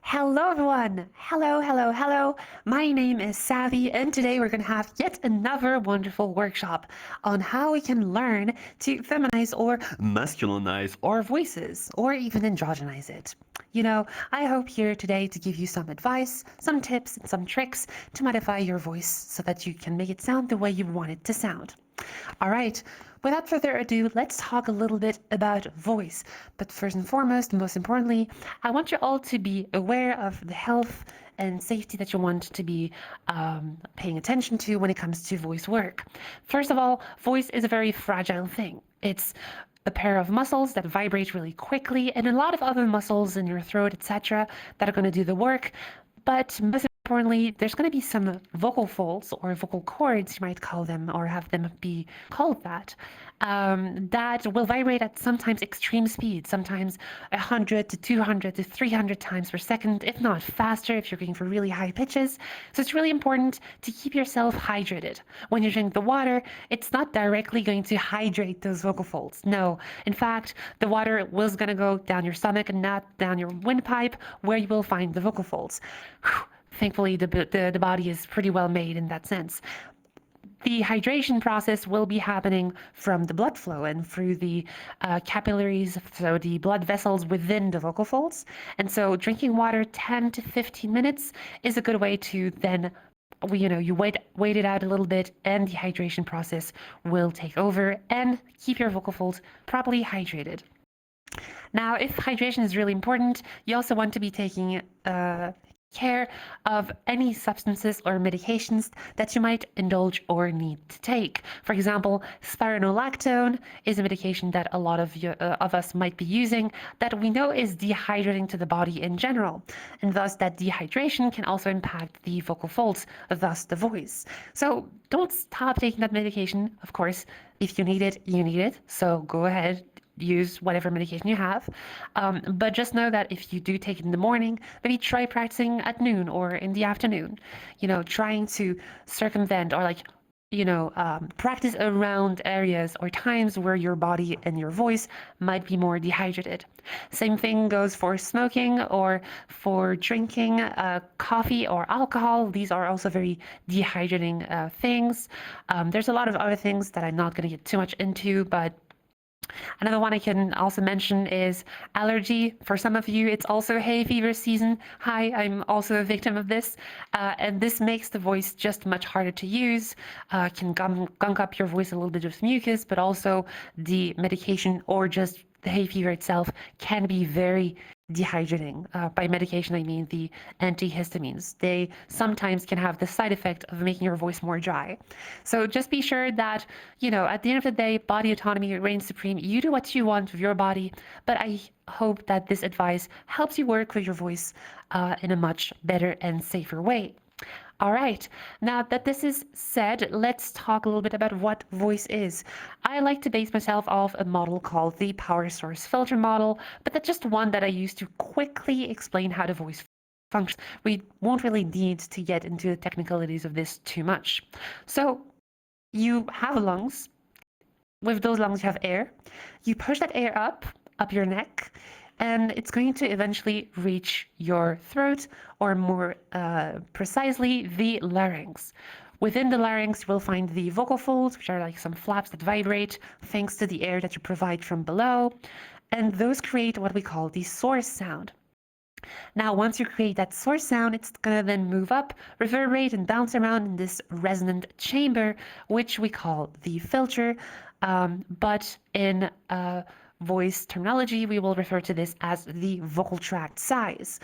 Hello everyone! Hello! My name is Savvy, and today we're going to have yet another wonderful workshop on how we can learn to feminize or masculinize our voices, or even androgynize it. I hope here today to give you some advice, some tips, and some tricks to modify your voice so that you can make it sound the way you want it to sound. All right, without further ado, let's talk a little bit about voice. But first and foremost, most importantly, I want you all to be aware of the health and safety that you want to be paying attention to when it comes to voice work. First of all, voice is a very fragile thing. It's a pair of muscles that vibrate really quickly and a lot of other muscles in your throat, etc., that are going to do the work. But most importantly, there's going to be some vocal folds or vocal cords, you might call them, or have them be called that, that will vibrate at sometimes extreme speed, sometimes 100 to 200 to 300 times per second, if not faster if you're going for really high pitches. So it's really important to keep yourself hydrated. When you drink the water, it's not directly going to hydrate those vocal folds. No, in fact, the water was going to go down your stomach and not down your windpipe where you will find the vocal folds. Thankfully, the body is pretty well made in that sense. The hydration process will be happening from the blood flow and through the capillaries, so the blood vessels within the vocal folds. And so drinking water 10 to 15 minutes is a good way to then you wait it out a little bit, and the hydration process will take over and keep your vocal folds properly hydrated. Now, if hydration is really important, you also want to be taking care of any substances or medications that you might indulge or need to take. For example, spironolactone is a medication that a lot of us might be using that we know is dehydrating to the body in general, and thus that dehydration can also impact the vocal folds, thus the voice. So don't stop taking that medication. Of course, if you need it, you need it. So go ahead, use whatever medication you have. But just know that if you do take it in the morning, maybe try practicing at noon or in the afternoon, trying to circumvent or practice around areas or times where your body and your voice might be more dehydrated. Same thing goes for smoking or for drinking coffee or alcohol. These are also very dehydrating things. There's a lot of other things that I'm not going to get too much into, but another one I can also mention is allergy. For some of you, it's also hay fever season. Hi, I'm also a victim of this. And this makes the voice just much harder to use, can gunk up your voice a little bit with mucus, but also the medication or just the hay fever itself can be very dehydrating. By medication, I mean the antihistamines. They sometimes can have the side effect of making your voice more dry. So just be sure that, at the end of the day, body autonomy reigns supreme. You do what you want with your body, but I hope that this advice helps you work with your voice in a much better and safer way. All right, now that this is said, let's talk a little bit about what voice is. I like to base myself off a model called the power source filter model, but that's just one that I use to quickly explain how the voice functions. We won't really need to get into the technicalities of this too much. So you have lungs. With those lungs, you have air. You push that air up your neck, and it's going to eventually reach your throat, or more precisely, the larynx. Within the larynx, we'll find the vocal folds, which are like some flaps that vibrate thanks to the air that you provide from below, and those create what we call the source sound. Now, once you create that source sound, it's going to then move up, reverberate, and bounce around in this resonant chamber, which we call the filter, but in voice terminology, we will refer to this as the vocal tract size.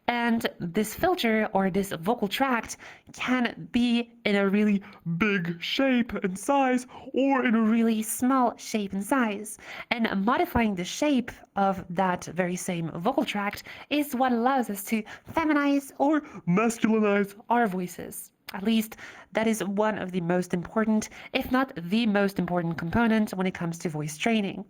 And this filter or this vocal tract can be in a really big shape and size or in a really small shape and size. And modifying the shape of that very same vocal tract is what allows us to feminize or masculinize our voices. At least that is one of the most important, if not the most important component when it comes to voice training.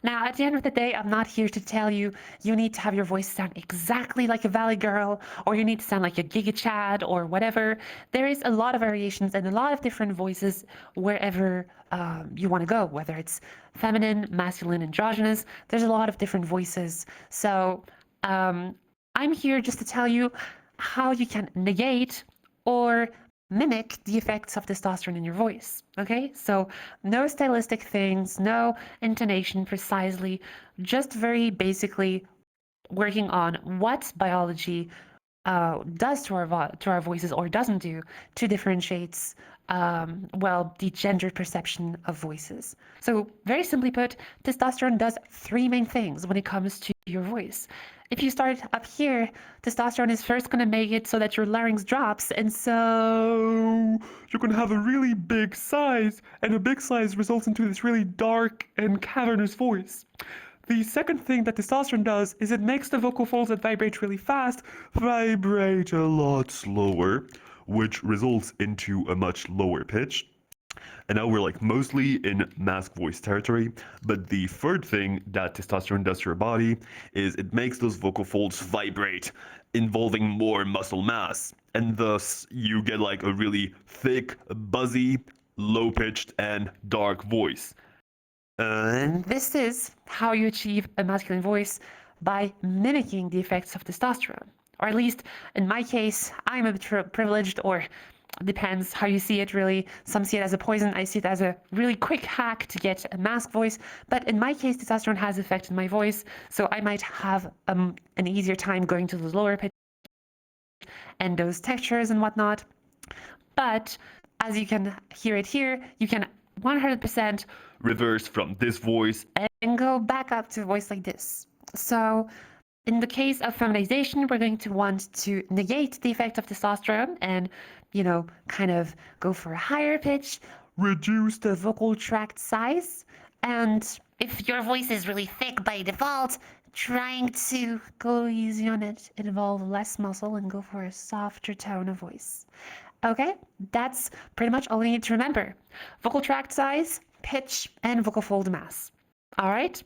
Now, at the end of the day, I'm not here to tell you you need to have your voice sound exactly like a Valley Girl, or you need to sound like a Giga Chad, or whatever. There is a lot of variations and a lot of different voices wherever you want to go, whether it's feminine, masculine, androgynous. There's a lot of different voices. So I'm here just to tell you how you can negate or mimic the effects of testosterone in your voice. Okay, so no stylistic things, no intonation precisely, just very basically working on what biology does to our voices or doesn't do to differentiates well, the gender perception of voices. So very simply put, testosterone does three main things when it comes to your voice. If you start up here, testosterone is first going to make it so that your larynx drops, and so you're going to have a really big size, and a big size results into this really dark and cavernous voice. The second thing that testosterone does is it makes the vocal folds that vibrate really fast vibrate a lot slower, which results into a much lower pitch. And now we're like mostly in mask voice territory. But the third thing that testosterone does to your body is it makes those vocal folds vibrate, involving more muscle mass. And thus you get like a really thick, buzzy, low pitched, and dark voice. And this is how you achieve a masculine voice, by mimicking the effects of testosterone. Or at least in my case, I'm a bit privileged, or depends how you see it really. Some see it as a poison, I see it as a really quick hack to get a mask voice. But in my case, testosterone has affected my voice, so I might have an easier time going to the lower pitch and those textures and whatnot. But as you can hear it here, you can 100% reverse from this voice and go back up to a voice like this. So in the case of feminization, we're going to want to negate the effect of testosterone and, kind of go for a higher pitch, reduce the vocal tract size, and if your voice is really thick by default, trying to go easy on it, involve less muscle and go for a softer tone of voice. Okay, that's pretty much all you need to remember. Vocal tract size, pitch, and vocal fold mass. All right?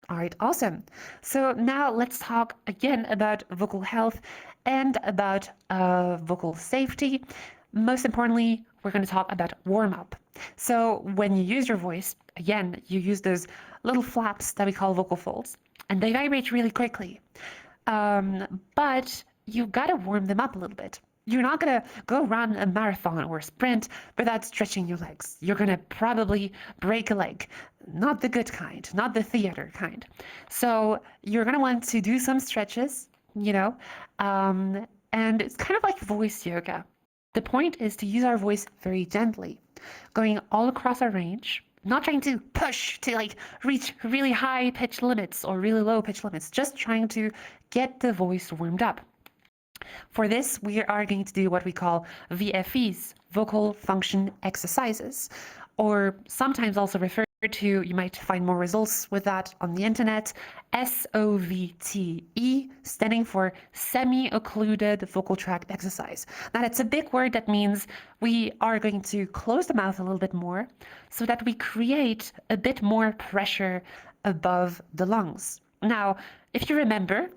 All right, awesome. So now let's talk again about vocal health and about vocal safety. Most importantly, we're going to talk about warm-up. So when you use your voice, again, you use those little flaps that we call vocal folds, and they vibrate really quickly. But you got to warm them up a little bit. You're not going to go run a marathon or a sprint without stretching your legs. You're going to probably break a leg. Not the good kind, not the theater kind. So you're going to want to do some stretches, and it's kind of like voice yoga. The point is to use our voice very gently, going all across our range, not trying to push to reach really high pitch limits or really low pitch limits, just trying to get the voice warmed up. For this, we are going to do what we call VFEs, vocal function exercises, or sometimes also referred to, you might find more results with that on the internet, SOVTE, standing for semi-occluded vocal tract exercise. Now, that's a big word that means we are going to close the mouth a little bit more so that we create a bit more pressure above the lungs. Now, if you remember,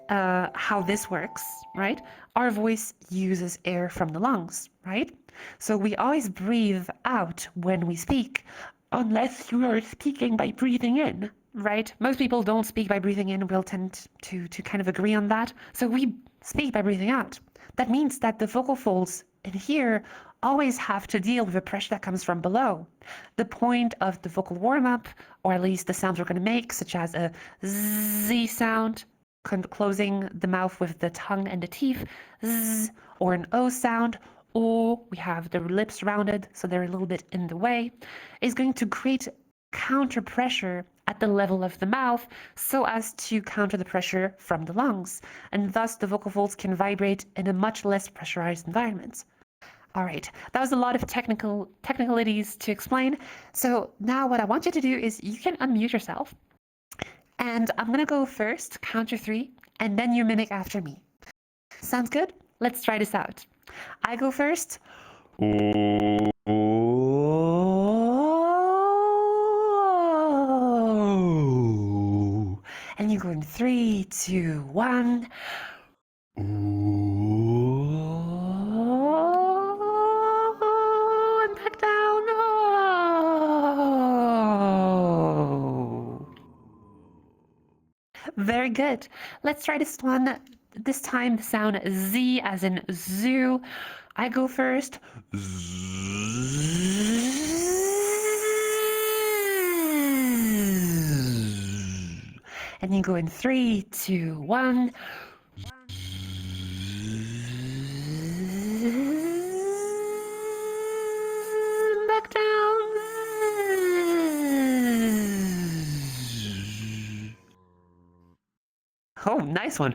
how this works, right? Our voice uses air from the lungs, right? So we always breathe out when we speak, unless you are speaking by breathing in, right? Most people don't speak by breathing in. We'll tend to kind of agree on that. So we speak by breathing out. That means that the vocal folds in here always have to deal with the pressure that comes from below. The point of the vocal warm-up, or at least the sounds we're going to make, such as a Z sound, closing the mouth with the tongue and the teeth, Z, or an O sound, or we have the lips rounded so they're a little bit in the way, is going to create counter pressure at the level of the mouth so as to counter the pressure from the lungs, and thus the vocal folds can vibrate in a much less pressurized environment. All right, that was a lot of technicalities to explain. So now what I want you to do is you can unmute yourself, and I'm gonna go first, count to 3, and then you mimic after me. Sounds good? Let's try this out. I go first. And you go in 3, 2, 1. And back down. Very good. Let's try this one this time the sound Z as in zoo. I go first. And you go in 3, 2, 1. Back down. Oh, nice one.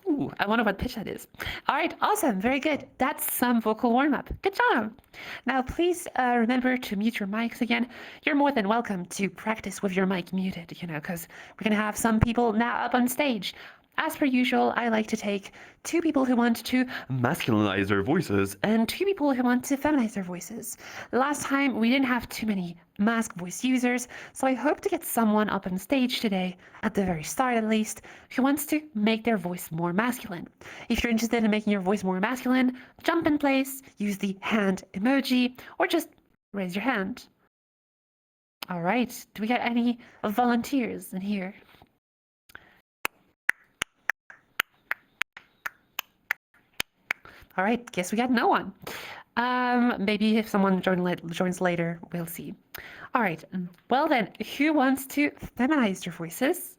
Ooh, I wonder what pitch that is. All right, awesome, very good. That's some vocal warm-up. Good job. Now, please remember to mute your mics again. You're more than welcome to practice with your mic muted, because we're going to have some people now up on stage. As per usual, I like to take 2 people who want to masculinize their voices and 2 people who want to feminize their voices. Last time, we didn't have too many mask voice users, so I hope to get someone up on stage today, at the very start at least, who wants to make their voice more masculine. If you're interested in making your voice more masculine, jump in place, use the hand emoji, or just raise your hand. All right, do we got any volunteers in here? All right, guess we got no one. Maybe if someone joins later, we'll see. All right, well then, who wants to feminize your voices?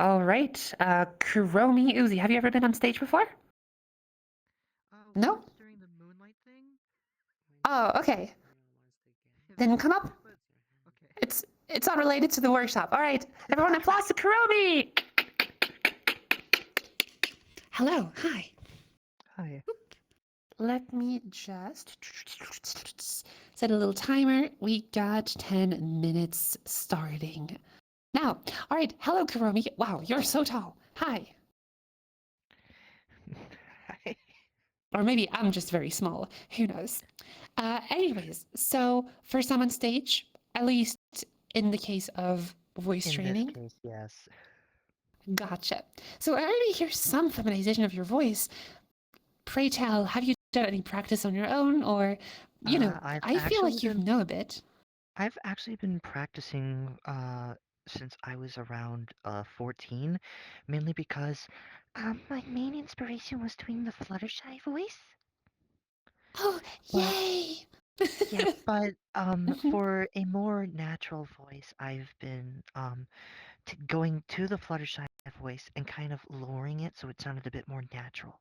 All right, Kuromi Uzi, have you ever been on stage before? No? During the moonlight thing? Oh, okay. Then come up. Okay. It's unrelated to the workshop. All right, everyone applause to Kuromi! Hello, hi. Hi. Let me just set a little timer. We got 10 minutes starting now. All right, hello, Kuromi. Wow, you're so tall. Hi. Hi. Or maybe I'm just very small. Who knows? Anyways, so first time on stage, at least in the case of voice training. In this case, yes. Gotcha. So I already hear some feminization of your voice. Pray tell, have you done any practice on your own, or I feel like you know a bit. I've actually been practicing since I was around 14, mainly because my main inspiration was doing the Fluttershy voice. Oh, But yay! yeah, but for a more natural voice, I've been going to the Fluttershy voice and kind of lowering it so it sounded a bit more natural.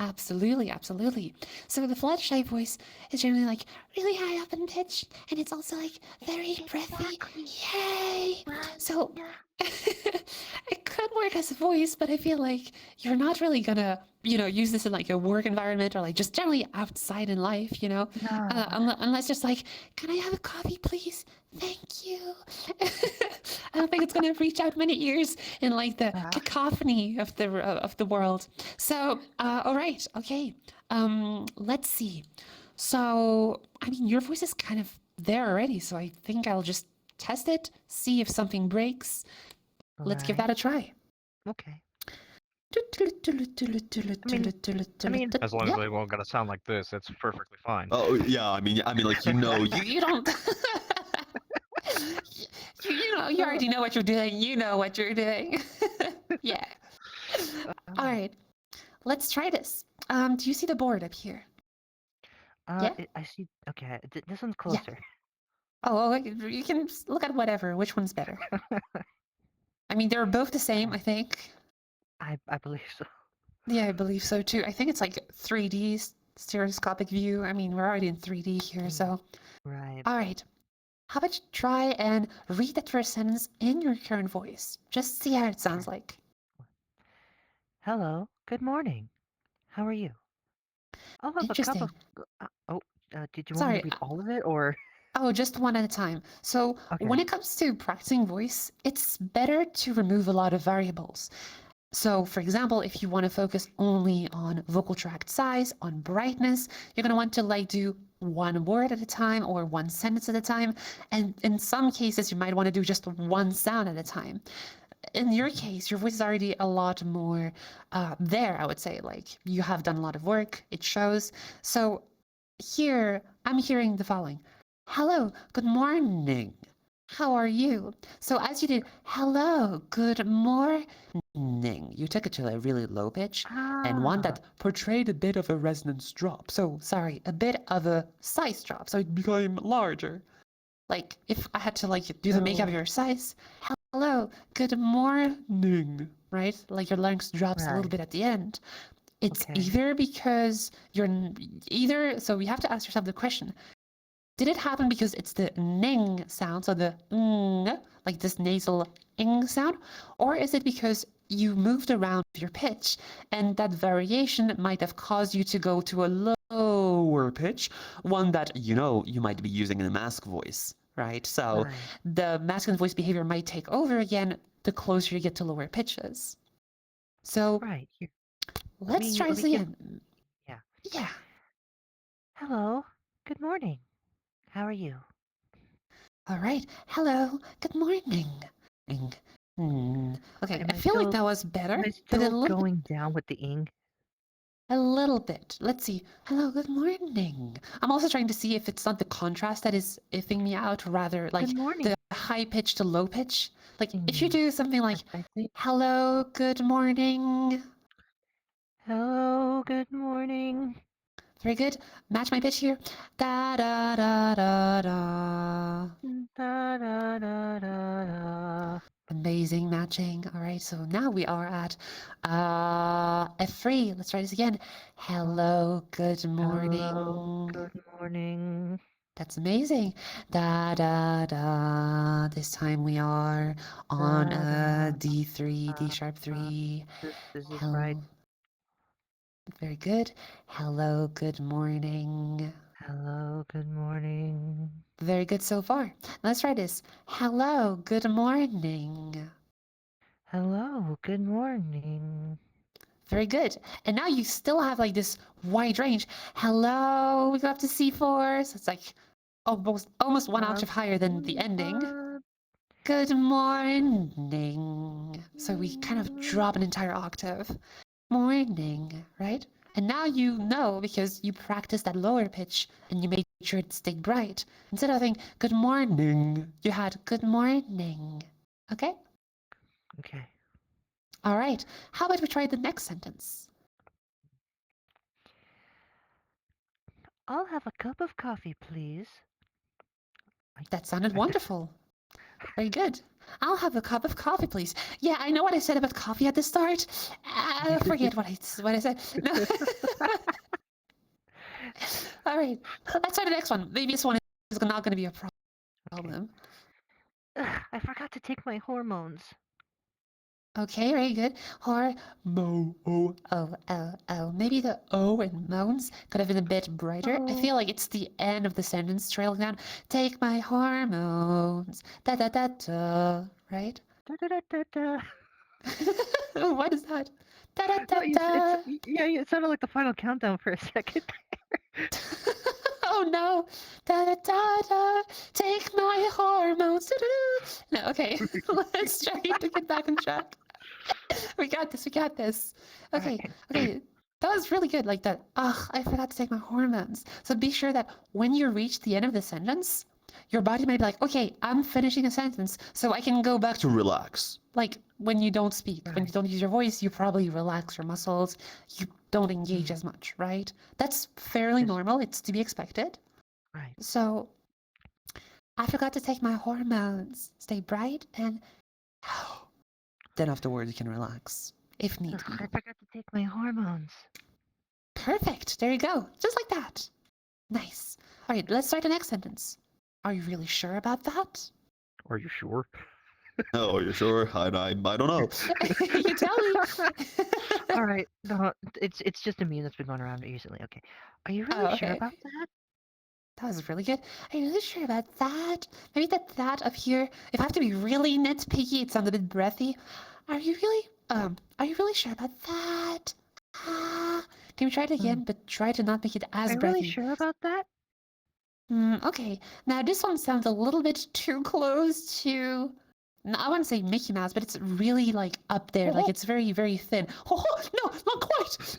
Absolutely, absolutely. So the Fluttershy voice is generally like really high up in pitch, and it's also like very breathy. Yay! So it could work as a voice, but I feel like you're not really gonna, use this in like a work environment or like just generally outside in life, No. unless just like, can I have a coffee, please? Thank you. I don't think it's gonna reach out many ears in like the cacophony of the world. So, all right, okay. Let's see. So, I mean, your voice is kind of there already, so I think I'll just test it, see if something breaks. Let's give that a try. Okay. As long as they won't gotta sound like this, that's perfectly fine. Oh yeah, I mean, like you don't. You already know what you're doing. You know what you're doing. Yeah. All right. Let's try this. Do you see the board up here? Yeah. I see. Okay, this one's closer. Yeah. Oh, you can look at whatever. Which one's better? I mean, they're both the same, I think. I believe so. Yeah, I believe so too. I think it's like 3D stereoscopic view. I mean, we're already in 3D here, so. Right. All right. How about you try and read that first sentence in your current voice? Just see how it sounds like. Hello. Good morning. How are you? I'll have a cup of. Did you want me to read all of it, or? Oh, just one at a time. So when it comes to practicing voice, it's better to remove a lot of variables. So, for example, if you want to focus only on vocal tract size, on brightness, you're going to want to like do one word at a time or one sentence at a time. And in some cases, you might want to do just one sound at a time. In your case, your voice is already a lot more there, I would say. Like, you have done a lot of work, it shows. So here, I'm hearing the following. Hello, good morning. How are you? So as you did, hello, good morning. ning. You took it to a really low pitch and one Ah, that portrayed a bit of a resonance drop. So, sorry, a bit of a size drop. So it became larger. Like if I had to do the makeup of so your size, hello, good morning, right? Like your larynx drops a little right. bit at the end. It's Okay. either because you're either, so you have to ask yourself the question, did it happen because it's the ning sound, so the ng, like this nasal ing sound, or is it because you moved around your pitch and that variation might have caused you to go to a lower pitch, one that you might be using in a mask voice, right? So Right. the masculine voice behavior might take over again the closer you get to lower pitches. So Right. Here. let's try Let this me give. again. Yeah. Yeah. Hello. Good morning. How are you? All right. Hello. Good morning. Ing. Okay, Am I I feel like still that was better, am I but a still little bit. going down with the ing? A little bit. Let's see. Hello, good morning. I'm also trying to see if it's not the contrast that is iffing me out, rather Good like morning. the high pitch to low pitch. Like if you Mm, do something like, precisely. hello, good morning. Hello. Good morning. Very good. Match my pitch here. Da da da da da. Da da da da da. Amazing matching. All right, so now we are at F3. Let's try this again. Hello, good Hello. morning. Good morning. That's amazing. Da da da. This time we are on Da da. D3, D sharp Uh, 3. this is right. Hello. Very good. Hello, good morning. Hello. Good morning. Very good so far. Let's try this. Hello, good morning. Hello. Good morning. Very good. And now you still have like this wide range. Hello, we go up to C4. So it's like almost one octave higher than the ending. Uh, Good morning. So we kind of drop an entire octave. Morning, right? And now you know because you practiced that lower pitch and you made sure it stayed bright. Instead of having good morning, you had good morning. Okay? okay. All right. How about we try the next sentence? I'll have a cup of coffee, please. That sounded I, wonderful. Very good. I'll have a cup of coffee, please. Yeah, I know what I said about coffee at the start. Forget what I said. No. All right, let's try the next one. Maybe this one is not going to be a okay. problem. Ugh, I forgot to take my hormones. Okay, very good. Or mo o o o o. Maybe the o in moans could have been a bit brighter. I Oh, feel like it's the end of the sentence trailing down. Take my hormones. Da da da da. Right? da da da da da. What is that? Da da da No, it's da. yeah, it sounded like the final countdown for a second. Oh no! Da da da da! Take my hormones! No, okay. Let's try to get back on track. We got this. We got this. All right. Okay. Okay. That was really good. Like that. Ugh, I forgot to take my hormones. So be sure that when you reach the end of the sentence, your body might be like, okay, I'm finishing a sentence, so I can go back to relax. Like when you don't speak, when you Right. don't use your voice, you probably relax your muscles. You don't engage Mm, as much, right? That's fairly this normal. It's to be expected. right. So I forgot to take my hormones. Stay bright and then afterwards you can relax if need Ugh, be. I forgot to take my hormones. Perfect. There you go. Just like that. Nice. All right, let's start the next sentence. Are you really sure about that? Are you sure? Oh, you're sure? I don't know. You tell me. All right. No, it's just a meme that's been going around recently. Okay. Are you really Oh, sure okay. about that? That was really good. Are you really sure about that? Maybe that up here. If I have to be really nitpicky, it sounds a bit breathy. Are you really sure about that? Ah. Can we try it Mm. again, but try to not make it Are as you really breathy? sure about that? Okay. Now this one sounds a little bit too close to. No, I wouldn't say Mickey Mouse, but it's really like up there. Like Oh, it's very, very thin. Oh, no, not quite.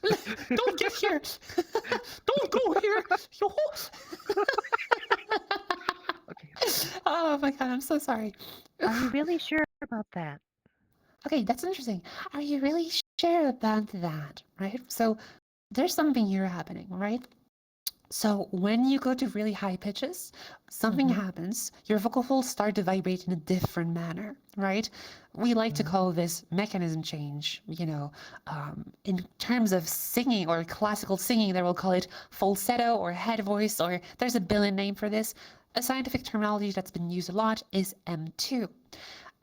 Don't get here. Don't go here. okay. Okay. Oh my God, I'm so sorry. Are you really sure about that? Okay, that's interesting. Are you really sure about that? Right? So there's something here happening, right? So when you go to really high pitches, something Mm-hmm. happens. Your vocal folds start to vibrate in a different manner, right? We like to call this mechanism change. In terms of singing or classical singing, they will call it falsetto or head voice, or there's a billion name for this. A scientific terminology that's been used a lot is M2.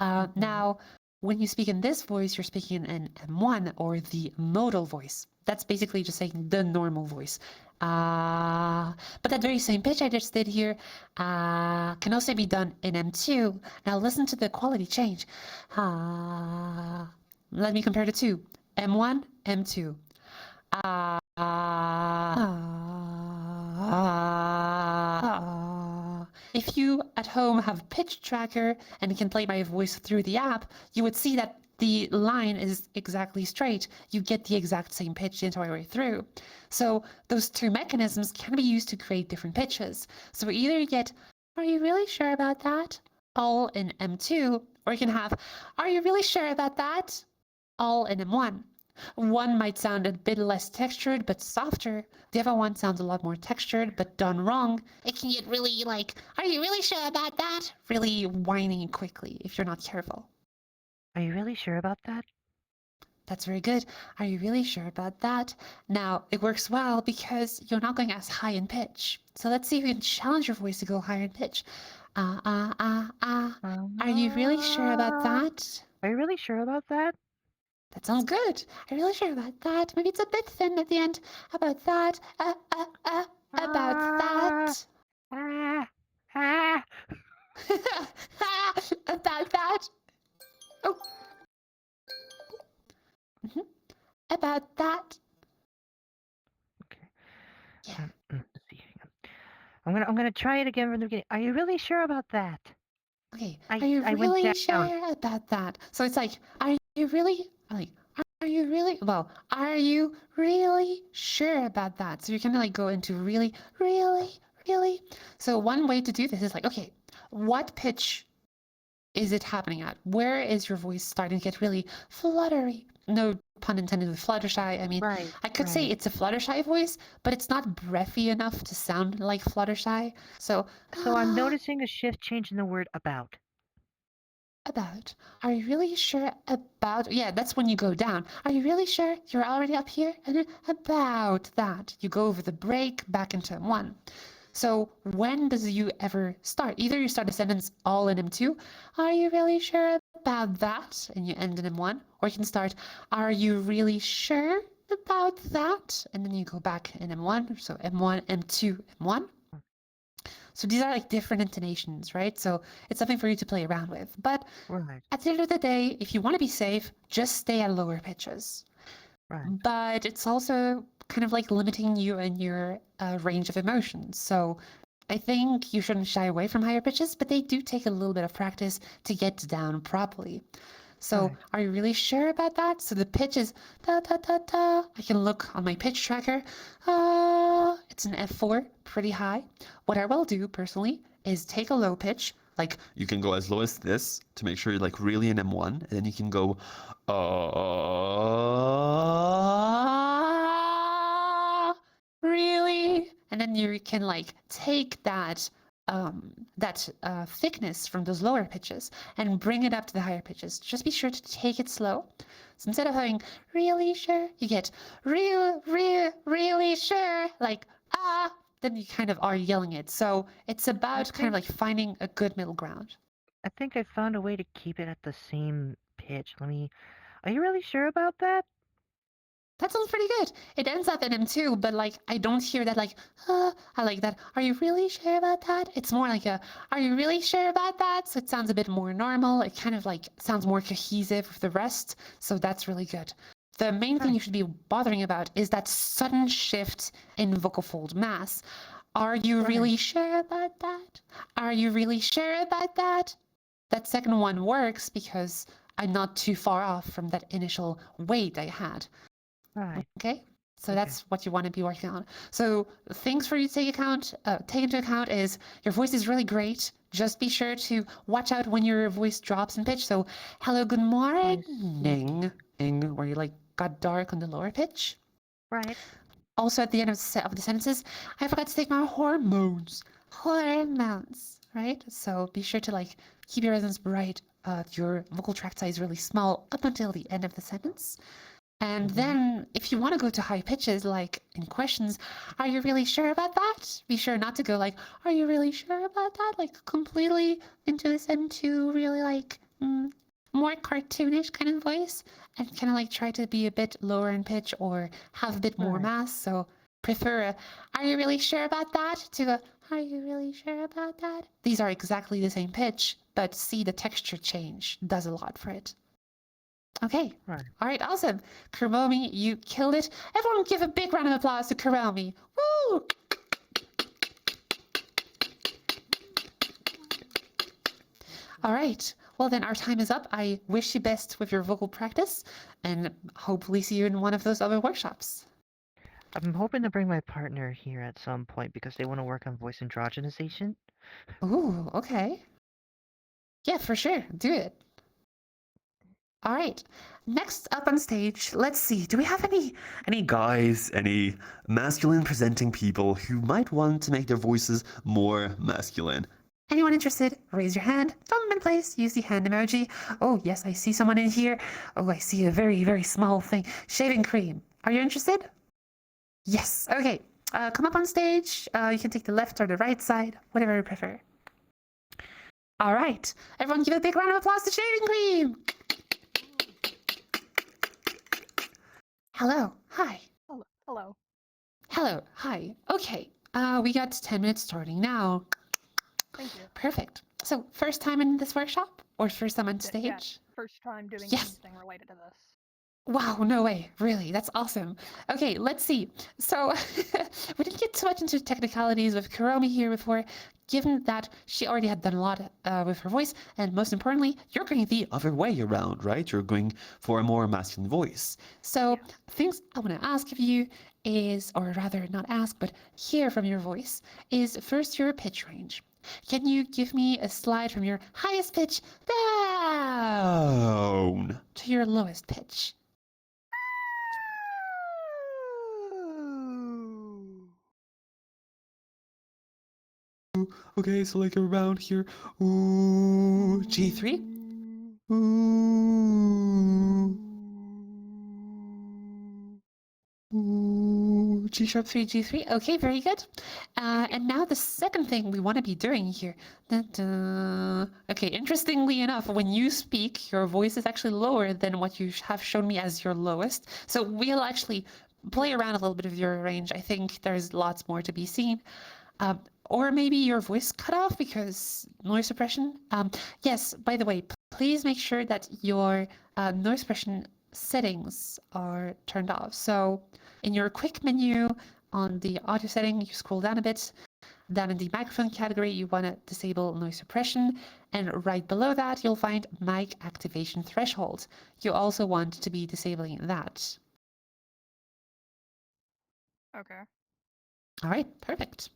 Mm-hmm. Now, when you speak in this voice, you're speaking in M1 or the modal voice. That's basically just saying the normal voice. But that very same pitch I just did here can also be done in M2. Now listen to the quality change. Let me compare the two. M1, M2. If you at home have a pitch tracker and can play my voice through the app, you would see that the line is exactly straight. You get the exact same pitch the entire way through. So those two mechanisms can be used to create different pitches. So either you get, are you really sure about that? All in M2, or you can have, are you really sure about that? All in M1. One might sound a bit less textured but softer. The other one sounds a lot more textured but done wrong. It can get really like, are you really sure about that? Really whiny quickly if you're not careful. Are you really sure about that? That's very good. Are you really sure about that? Now, it works well because you're not going as high in pitch. So let's see if we can challenge your voice to go higher in pitch. Are you really sure about that? Are you really sure about that? That sounds good. I'm really sure about that. Maybe it's a bit thin at the end. About that. About Ah, that. ah, ah. About that. Oh. Mhm. About that. Okay. Yeah. Let's see. I'm gonna try it again from the beginning. Are you really sure about that? Okay. Are I you I went really down. sure about that? So it's like, are you really like are you really well, are you really sure about that? So you kind of like go into really, really, really. So one way to do this is like, okay, what pitch is it happening at? Where is your voice starting to get really fluttery? No pun intended with fluttershy. I mean, Right, I could say right. it's a fluttershy voice, but it's not breathy enough to sound like fluttershy. So, So I'm noticing a shift change in the word about. about. Are you really sure about? Yeah, that's when you go down. Are you really sure you're already up here? And then about that, you go over the break back into M1. So when does you ever start? Either you start a sentence all in M2, are you really sure about that? And you end in M1, or you can start, are you really sure about that? And then you go back in M1, so M1, M2, M1. So these are like different intonations, right? So it's something for you to play around with. But Right, at the end of the day, if you want to be safe, just stay at lower pitches. right. But it's also kind of like limiting you in your range of emotions. So I think you shouldn't shy away from higher pitches, but they do take a little bit of practice to get down properly. So Right. are you really sure about that? So the pitch is da da da da. I can look on my pitch tracker. It's an F4, pretty high. What I will do personally is take a low pitch. Like you can go as low as this to make sure you're like really in M1, and then you can go really, and then you can like take that thickness from those lower pitches and bring it up to the higher pitches. Just be sure to take it slow. So instead of having really sure, you get really sure, like then you kind of are yelling it. So it's I about kind of think like finding a good middle ground. I think I found a way to keep it at the same pitch. Are you really sure about that? That sounds pretty good. It ends up in M2, but like I don't hear that like, I like that. Are you really sure about that? It's more like a, are you really sure about that? So it sounds a bit more normal. It kind of like sounds more cohesive with the rest. So that's really good. The main thing you Right, should be bothering about is that sudden shift in vocal fold mass. Are you right. really sure about that? Are you really sure about that? That second one works because I'm not too far off from that initial weight I had. Right. Okay? So that's what you want to be working on. So things for you to take into account is your voice is really great. Just be sure to watch out when your voice drops in pitch. So hello, good morning, where you like got dark on the lower pitch. Right. Also at the end of the sentences, I forgot to take my hormones. Hormones, right? So be sure to like keep your resonance bright. Your vocal tract size really small up until the end of the sentence. And then if you want to go to high pitches, like in questions, are you really sure about that? Be sure not to go like, are you really sure about that? Like completely into this into really like more cartoonish kind of voice and kind of like try to be a bit lower in pitch or have a bit more mass. So prefer a, are you really sure about that? To go, are you really sure about that? These are exactly the same pitch, but see the texture change does a lot for it. Okay. Right. All right, awesome. Kuromi, you killed it. Everyone give a big round of applause to Kuromi. Woo! All right. Well, then our time is up. I wish you best with your vocal practice and hopefully see you in one of those other workshops. I'm hoping to bring my partner here at some point because they want to work on voice androgynization. Ooh, okay. Yeah, for sure. Do it. All right. Next up on stage, let's see. Do we have any guys, any masculine presenting people who might want to make their voices more masculine? Anyone interested? Raise your hand. Thumb in place. Use the hand emoji. Oh, yes, I see someone in here. Oh, I see a very, very small thing. Shaving cream. Are you interested? Yes. Okay. Come up on stage. You can take the left or the right side, whatever you prefer. All right. Everyone give a big round of applause to Shaving Cream. Hello. Hi. Hello. Hello. Hi. Okay. We got 10 minutes starting now. Thank you. Perfect. So, first time in this workshop or first time on stage? Yeah, first time doing anything related to this. Wow, no way. Really? That's awesome. Okay, let's see. So, we didn't get too much into technicalities with Kuromi here before, given that she already had done a lot with her voice, and most importantly, you're going the other way around, right? You're going for a more masculine voice. So, things I want to ask of you is, or rather not ask, but hear from your voice, is first your pitch range. Can you give me a slide from your highest pitch down to your lowest pitch? Okay, so like around here. Ooh, G3. Ooh. Ooh, G sharp 3, G3. Okay, very good. And now the second thing we want to be doing here. Da-da. Okay, interestingly enough, when you speak, your voice is actually lower than what you have shown me as your lowest. So we'll actually play around a little bit with your range. I think there's lots more to be seen. Or maybe your voice cut off because noise suppression. Yes, by the way, please make sure that your noise suppression settings are turned off. So in your quick menu on the audio setting, you scroll down a bit. Then in the microphone category, you want to disable noise suppression. And right below that, you'll find mic activation threshold. You also want to be disabling that. Okay. All right, perfect.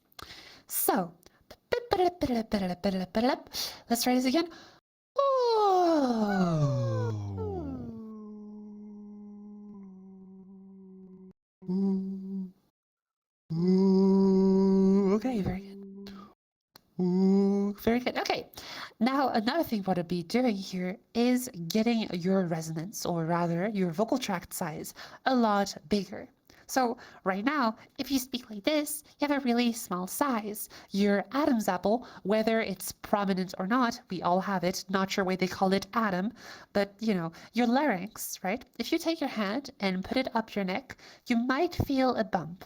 So, let's try this again. Oh. Ooh. Okay, very good. Ooh, very good. Okay. Now, another thing what I'd be doing here is getting your resonance, or rather your vocal tract size, a lot bigger. So right now, if you speak like this, you have a really small size. Your Adam's apple, whether it's prominent or not, we all have it. Not sure why they call it Adam, but you know, your larynx, right? If you take your hand and put it up your neck, you might feel a bump.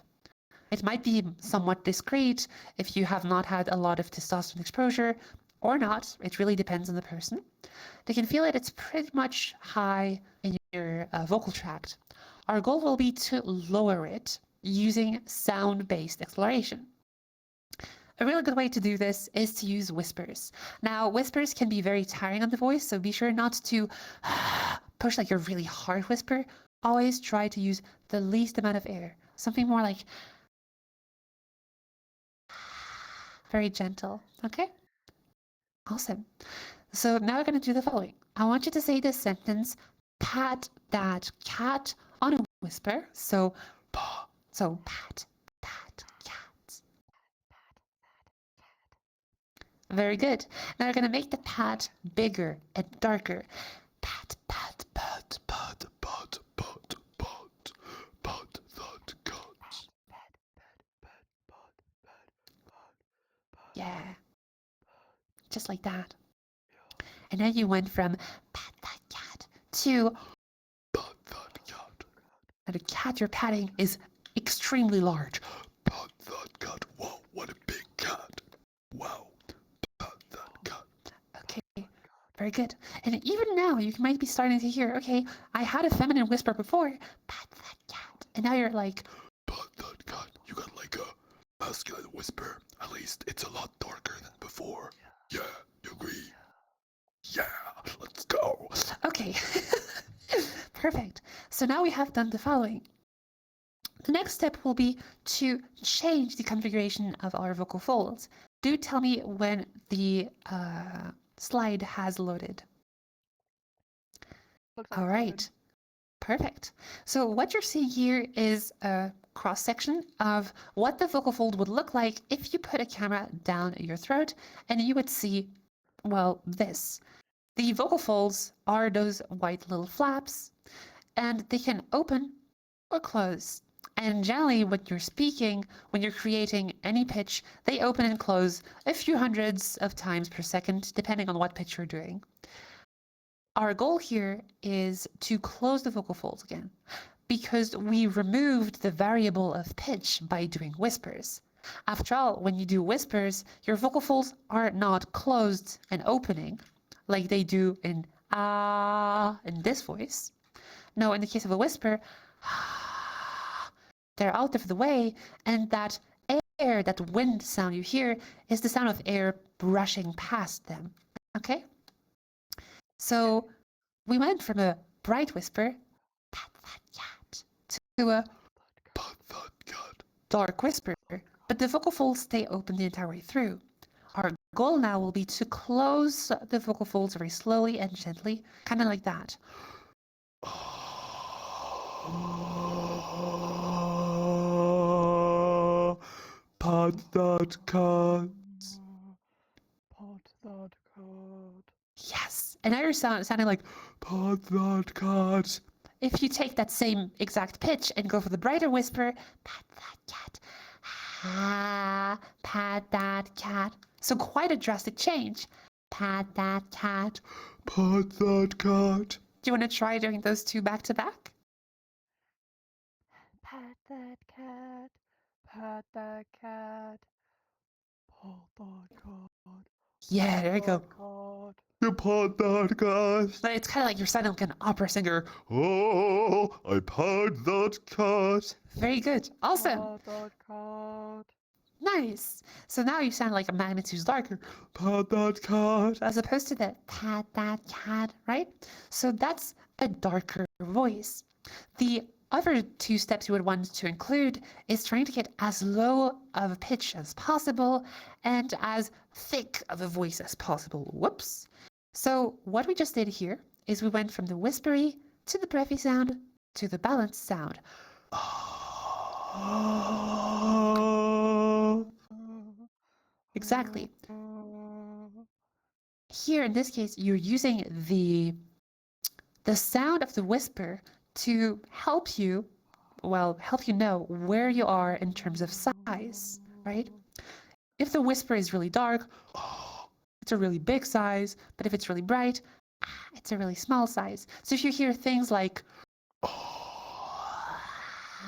It might be somewhat discreet if you have not had a lot of testosterone exposure or not. It really depends on the person. They can feel it. It's pretty much high in your vocal tract. Our goal will be to lower it using sound-based exploration. A really good way to do this is to use whispers. Now, whispers can be very tiring on the voice, so be sure not to push like a really hard whisper. Always try to use the least amount of air, Something more like very gentle. Okay? Awesome. So now we're going to do the following. I want you to say this sentence, pat that cat on a whisper. So pat, cat. Very good. Now we're going to make the pat bigger and darker. Pat, pat, pat, pat, pat, pat, pat, pat, that cat. Yeah, just like that. And then you went from pat that cat to pat that cat. And the cat you're patting is extremely large. Pat that cat. Wow, what a big cat. Wow, pat that cat. Okay, very good. And even now, you might be starting to hear, okay, I had a feminine whisper before, pat that cat. And now you're like, pat that cat. You got like a masculine whisper. At least it's a lot darker than before. Yeah, you agree? Yeah, let's go. Okay, perfect. So now we have done the following. The next step will be to change the configuration of our vocal folds. Do tell me when the slide has loaded. Looks like All it's right, loaded. perfect. So what you're seeing here is a cross-section of what the vocal fold would look like if you put a camera down your throat and you would see, well, this. The vocal folds are those white little flaps, and they can open or close. And generally, when you're speaking, when you're creating any pitch, they open and close a few hundreds of times per second, depending on what pitch you're doing. Our goal here is to close the vocal folds again, because we removed the variable of pitch by doing whispers. After all, when you do whispers, your vocal folds are not closed and opening like they do in ah in this voice. No, in the case of a whisper, they're out of the way, and that air, that wind sound you hear, is the sound of air brushing past them. Okay? So we went from a bright whisper, pat that cat, to a pat that cat, dark whisper, but the vocal folds stay open the entire way through. Our goal now will be to close the vocal folds very slowly and gently, kind of like that. Pat that cat. Pat that cat. Yes, and now you're sounding like pat that cat. If you take that same exact pitch and go for the brighter whisper, pat that cat. Ah, pat that cat. So quite a drastic change. Pat that cat. Pat that cat. Do you want to try doing those two back to back? Pat that cat. Pat that cat. Pat that cat. Yeah, there you go. Cat. You pat that cat. It's kind of like you're sounding like an opera singer. Oh, I pat that cat. Very good. Awesome. Pat that cat. Nice. So now you sound like a man who's darker. Pat that cat. As opposed to the pat that cat, right? So that's a darker voice. The other two steps you would want to include is trying to get as low of a pitch as possible and as thick of a voice as possible. Whoops. So what we just did here is we went from the whispery to the breathy sound to the balanced sound. Exactly. Here in this case, you're using the sound of the whisper to help you, well, help you know where you are in terms of size, right? If the whisper is really dark, it's a really big size, but if it's really bright, it's a really small size. So if you hear things like,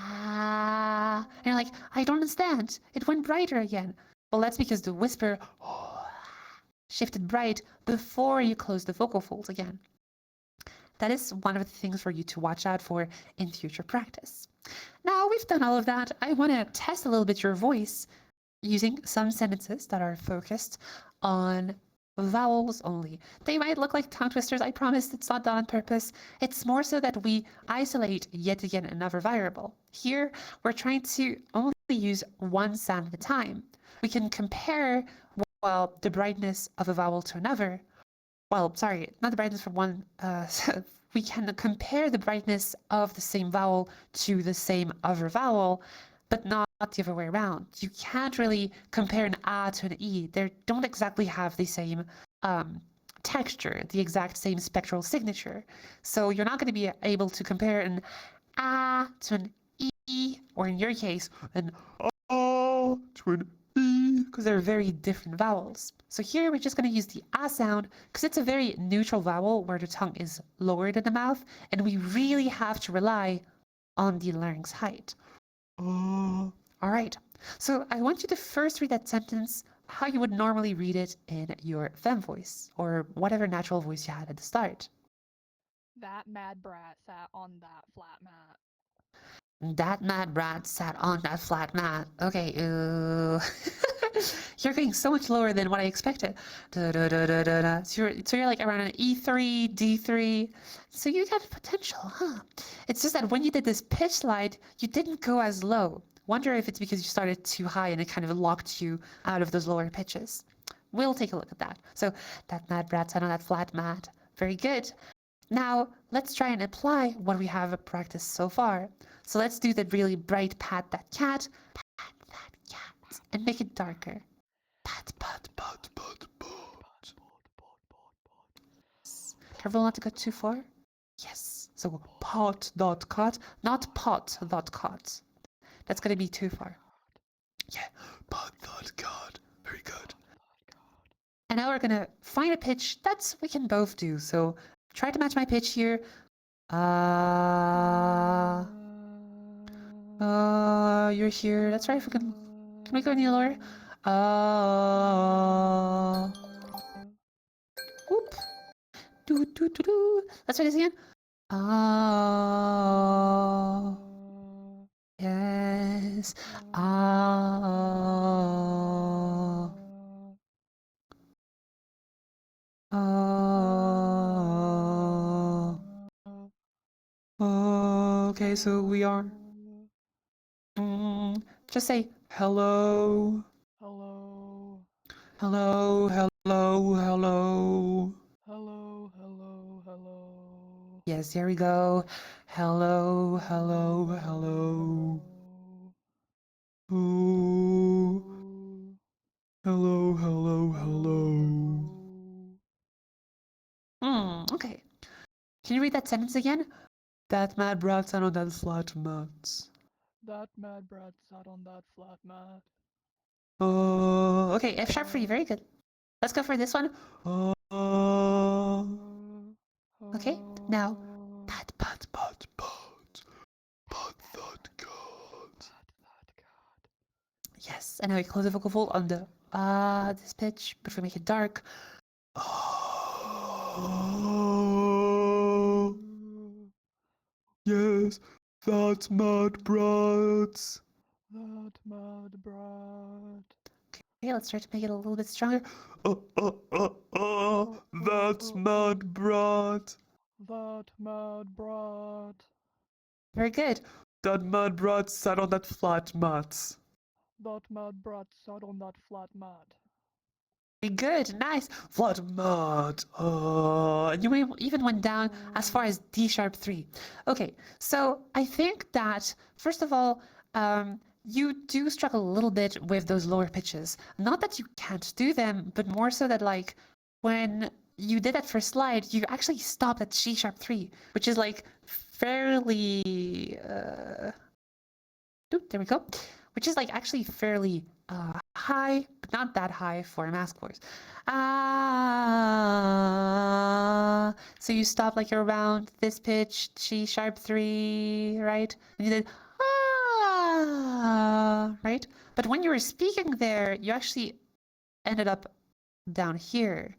and you're like, I don't understand, it went brighter again. Well, that's because the whisper shifted bright before you close the vocal folds again. That is one of the things for you to watch out for in future practice. Now we've done all of that, I want to test a little bit your voice using some sentences that are focused on vowels only. They might look like tongue twisters. I promise it's not done on purpose. It's more so that we isolate yet again another variable. Here, we're trying to only use one sound at a time. We can compare, well, the brightness of a vowel to another. Well, sorry, not the brightness from one. We can compare the brightness of the same vowel to the same other vowel, but not the other way around. You can't really compare an A to an E. They don't exactly have the same texture, the exact same spectral signature. So you're not going to be able to compare an A to an E, or in your case, an O to an E, because they're very different vowels. So here we're just going to use the A sound because it's a very neutral vowel where the tongue is lowered in the mouth, and we really have to rely on the larynx height. All right. So I want you to first read that sentence how you would normally read it in your fem voice, or whatever natural voice you had at the start. That mad brat sat on that flat mat. That mad brat sat on that flat mat. Okay, you're getting so much lower than what I expected. Da, da, da, da, da, da. So you're like around an E3, D3. So you got potential, huh? It's just that when you did this pitch slide, you didn't go as low. Wonder if it's because you started too high and it kind of locked you out of those lower pitches. We'll take a look at that. So that mad brat sat on that flat mat. Very good. Now, let's try and apply what we have practiced so far. So let's do the really bright pat that cat, and make it darker. Pat, pat, pat, pat, pat. Careful not to go too far. Yes. So pot dot cut, not pot dot cut. That's going to be too far. Yeah, pot dot cut. Very good. And now we're going to find a pitch that's we can both do. So try to match my pitch here. You're here. That's right. If we can we go any lower? Whoop. Do do do do. Let's try this again. Yes. Okay, so we are. Just say hello. Hello. Hello, hello, hello. Hello, hello, hello. Yes, here we go. Hello, hello, hello. Ooh. Hello, hello, hello. Okay. Can you read that sentence again? That mad brat sat on that flat mat. That mad brat sat on that flat mat. Okay, F sharp for you. Very good. Let's go for this one. Okay, now. Pat, pat, pat, pat. Pat that god. Yes, and now we close the vocal fold on the this pitch, but we make it dark. Yes, that's mad brats. That mad brat. Okay, let's try to make it a little bit stronger. That's mad brat. That mad brat. Very good. That mad brat sat on that flat mat. That mad brat sat on that flat mat. Very good, nice. Flat mat. And you even went down as far as D sharp 3. Okay, so I think that, first of all, you do struggle a little bit with those lower pitches. Not that you can't do them, but more so that, like, when you did that first slide, you actually stopped at G sharp 3, which is like fairly there we go, which is like actually fairly high, but not that high for a mask voice. So you stop like around this pitch, G sharp 3, right? And you did right? But when you were speaking there, you actually ended up down here.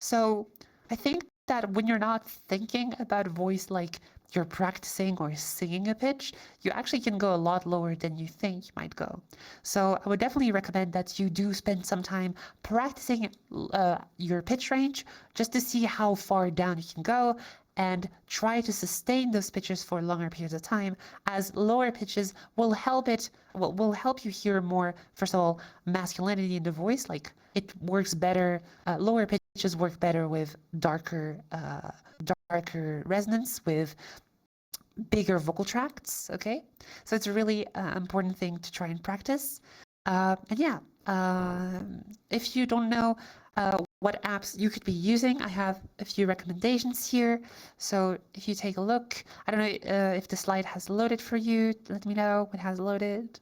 So I think that when you're not thinking about voice like you're practicing or singing a pitch, you actually can go a lot lower than you think you might go. So I would definitely recommend that you do spend some time practicing your pitch range just to see how far down you can go, and try to sustain those pitches for longer periods of time, as lower pitches will help you hear more, first of all, masculinity in the voice. Like, it works better, lower pitches work better with darker resonance, with bigger vocal tracts. Okay, so it's a really important thing to try and practice. And yeah, if you don't know what apps you could be using, I have a few recommendations here. So if you take a look, I don't know if the slide has loaded for you. Let me know when it has loaded.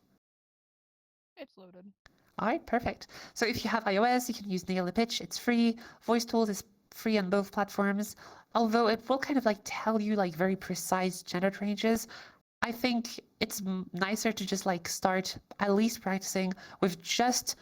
It's loaded. All right, perfect. So if you have iOS, you can use Nail the Pitch. It's free. Voice Tools is free on both platforms, although it will kind of like tell you like very precise gender ranges. I think it's nicer to just like start at least practicing with just,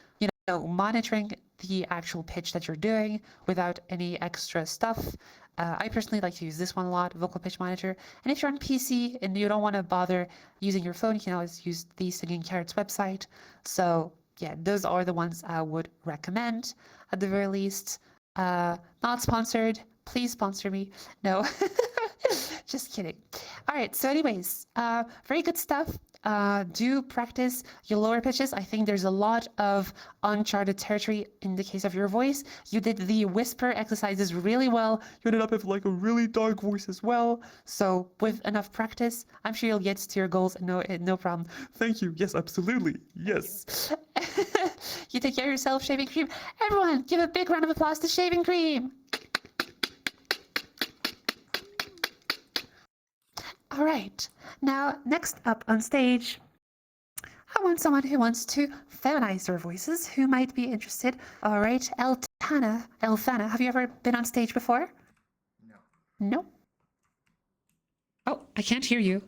monitoring the actual pitch that you're doing without any extra stuff. I personally like to use this one a lot, Vocal Pitch Monitor. And if you're on PC and you don't want to bother using your phone, you can always use the Singing Carrots website. So yeah, those are the ones I would recommend at the very least. Not sponsored. Please sponsor me. No, just kidding. All right. So anyways, very good stuff. Do practice your lower pitches. I think there's a lot of uncharted territory in the case of your voice. You did the whisper exercises really well. You ended up with like a really dark voice as well. So with enough practice, I'm sure you'll get to your goals. No problem. Thank you. Yes, absolutely. Yes. You take care of yourself, Shaving Cream. Everyone, give a big round of applause to Shaving Cream. All right, now next up on stage, I want someone who wants to feminize their voices, who might be interested. All right, Elfana, have you ever been on stage before? No. No? Oh, I can't hear you.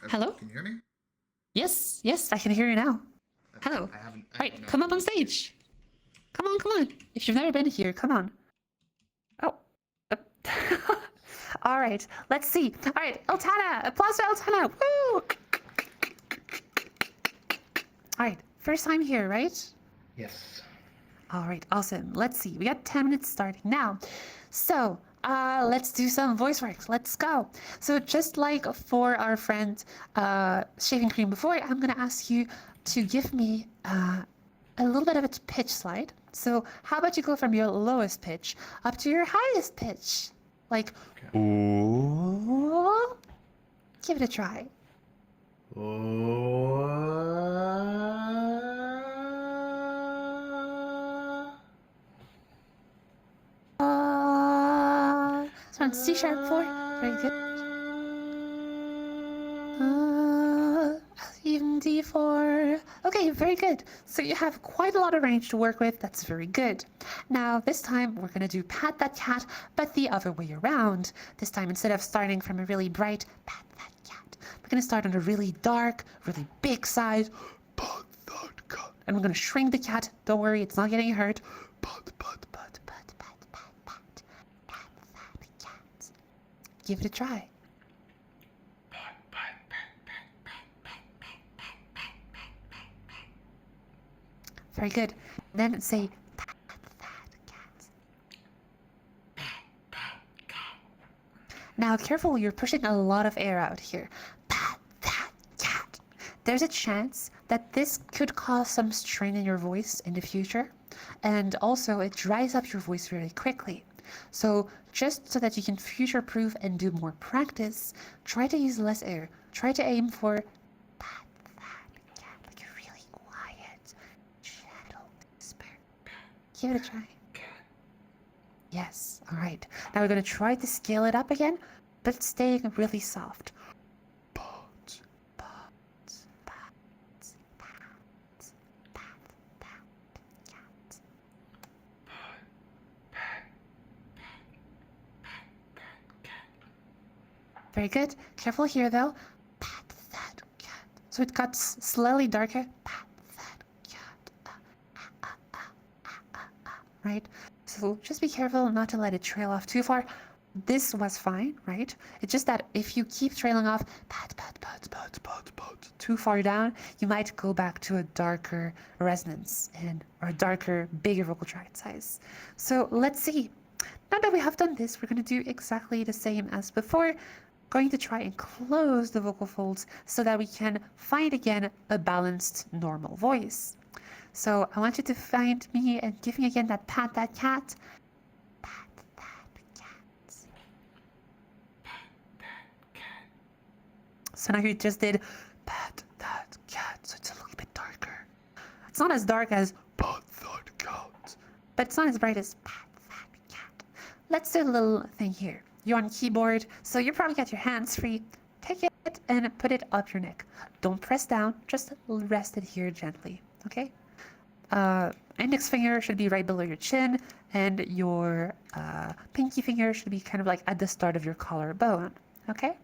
Hello? Can you hear me? Yes, I can hear you now. Hello. I haven't. All right, come up on stage. Come on. If you've never been here, come on. Oh. All right, let's see. All right, Eltana, applause to Eltana. Woo! All right, first time here, right? Yes. All right, awesome. Let's see. We got 10 minutes starting now. So, let's do some voice work. Let's go. So just like for our friend Shaving Cream before, I'm going to ask you to give me a little bit of a pitch slide. So how about you go from your lowest pitch up to your highest pitch? Like, ooh. Give it a try. So on C sharp 4, very good. Even D4. Okay, very good. So you have quite a lot of range to work with. That's very good. Now, this time we're going to do pat that cat, but the other way around. This time, instead of starting from a really bright pat that cat, we're going to start on a really dark, really big side. Pat that cat. And we're going to shrink the cat. Don't worry, it's not getting hurt. Pat that cat. Give it a try. Very good. Then say, pat that cat. Now, careful, you're pushing a lot of air out here. Pat that cat. There's a chance that this could cause some strain in your voice in the future. And also, it dries up your voice very quickly. So just so that you can future-proof and do more practice, try to use less air. Try to aim for pat that cat, like a really quiet, gentle whisper. Give it a try. Yes, all right. Now we're going to try to scale it up again, but staying really soft. Pat, pat, pat, pat, pat, pat, cat. Very good. Careful here, though. Pat that cat. So it got slightly darker. Pat that cat. Right? So just be careful not to let it trail off too far. this was fine, right? It's just that if you keep trailing off pat, pat, pat, pat, pat, pat, too far down, you might go back to a darker resonance or a darker, bigger vocal tract size. So let's see. Now that we have done this, we're going to do exactly the same as before. Going to try and close the vocal folds so that we can find again a balanced, normal voice. So I want you to find me and give me again that pat that cat. Pat that cat. So now you just did pat that cat. So it's a little bit darker. It's not as dark as pat that cat, but it's not as bright as pat that cat. Let's do a little thing here. You're on keyboard, so you probably got your hands free. Take it and put it up your neck. Don't press down, just rest it here gently, okay? Index finger should be right below your chin, and your pinky finger should be kind of like at the start of your collarbone, okay?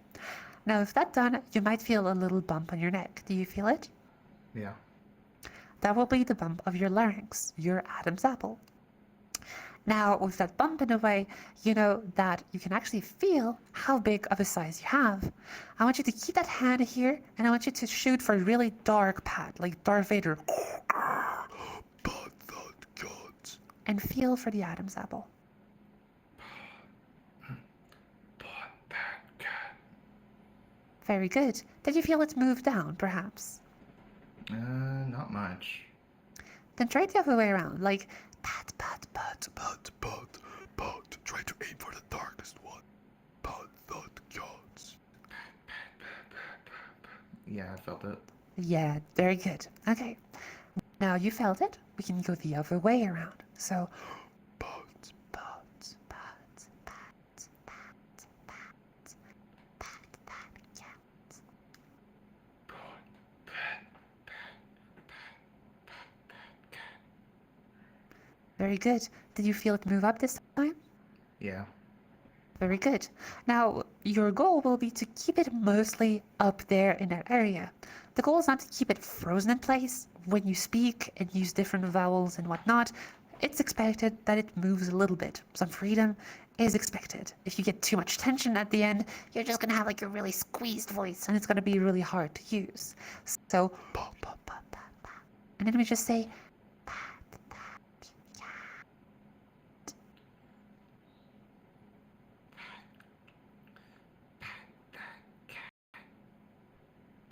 Now, if that's done, you might feel a little bump on your neck. Do you feel it? Yeah. That will be the bump of your larynx, your Adam's apple. Now, with that bump in the way, you know that you can actually feel how big of a size you have. I want you to keep that hand here, and I want you to shoot for a really dark pat, like Darth Vader. And feel for the Adam's apple. Very good. Did you feel it move down, perhaps? Not much. Then try it the other way around, like pat, pat, pat, pat, pat, pat. Try to aim for the darkest one. Pat that cat. Yeah, I felt it. Yeah, very good. Okay. Now you felt it. We can go the other way around. So, pat, pat, pat, pat, pat, pat, pat that cat. Very good. Did you feel it move up this time? Yeah. Very good. Now, your goal will be to keep it mostly up there in that area. The goal is not to keep it frozen in place when you speak and use different vowels and whatnot. It's expected that it moves a little bit. Some freedom is expected. If you get too much tension at the end, you're just going to have like a really squeezed voice and it's going to be really hard to use. So, pa, pa, pa, pa, pa. And then we just say, pat, pat, cat.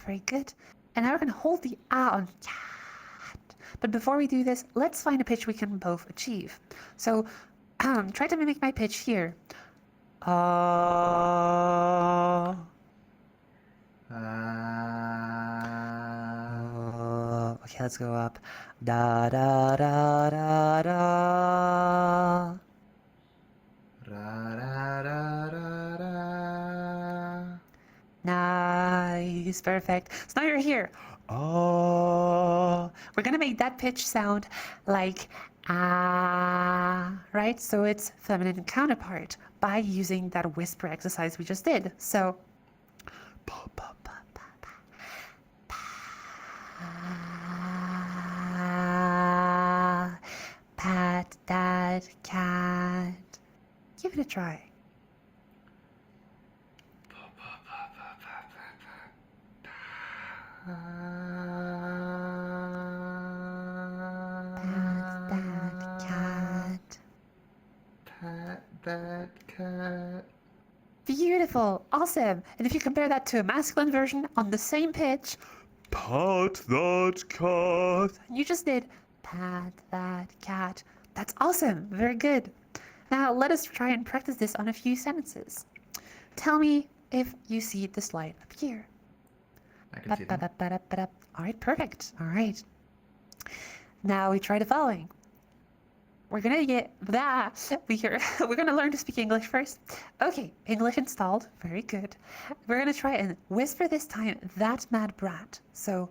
Very good. And now we're going to hold the ah on cat. But before we do this, let's find a pitch we can both achieve. So try to mimic my pitch here. Okay, let's go up. Da da da da da. Ra ra ra ra ra. Nice, perfect. So now you're here. Oh, we're gonna make that pitch sound like ah, right? So it's feminine counterpart by using that whisper exercise we just did. So, pa, pa, pa, pa, pa, pa, pat that cat. Give it a try. Pat that cat. Beautiful, awesome. And if you compare that to a masculine version on the same pitch, pat that cat. You just did pat that cat. That's awesome, very good. Now let us try and practice this on a few sentences. Tell me if you see the slide up here. I can see them. All right, perfect. All right. Now we try the following. We're gonna get that. We're gonna learn to speak English first. Okay, English installed. Very good. We're gonna try and whisper this time. That mad brat. So,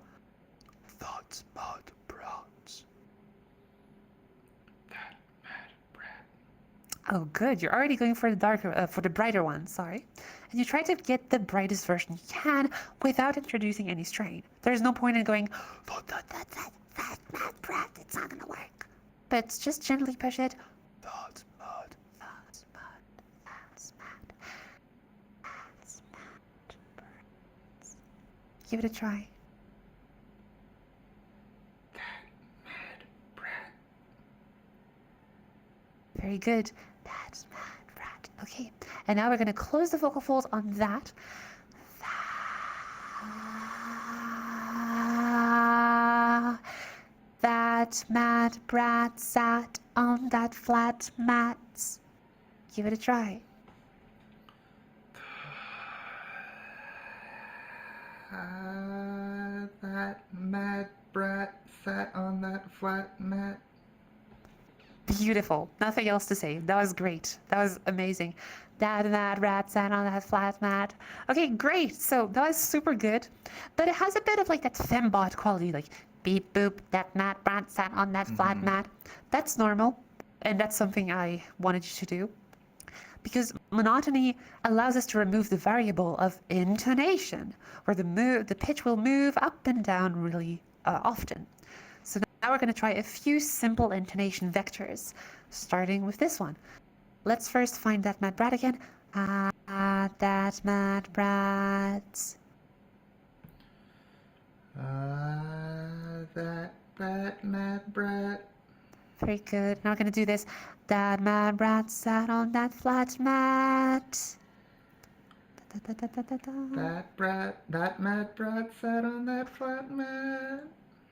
that mad brat. That mad brat. Oh, good. You're already going for the darker, for the brighter one. Sorry. And you try to get the brightest version you can without introducing any strain. There's no point in going, that mad brat. It's not gonna work. But just gently push it. That's mad. That's mad. That's mad. Give it a try. Mad brat. Very good. That mad brat. Okay, and now we're going to close the vocal folds on that. That mad brat sat on that flat mat. Give it a try. That mad brat sat on that flat mat. Beautiful. Nothing else to say. That was great. That was amazing. That mad rat sat on that flat mat. Okay, great. So that was super good. But it has a bit of like that fembot quality, like beep boop, that mad rat sat on that flat mat. That's normal. And that's something I wanted you to do. Because monotony allows us to remove the variable of intonation, where the pitch will move up and down really often. So now we're going to try a few simple intonation vectors, starting with this one. Let's first find that mad brat again. That mad brat. That mad brat. Very good. Now we're going to do this. That mad brat sat on that flat mat. That mad brat sat on that flat mat.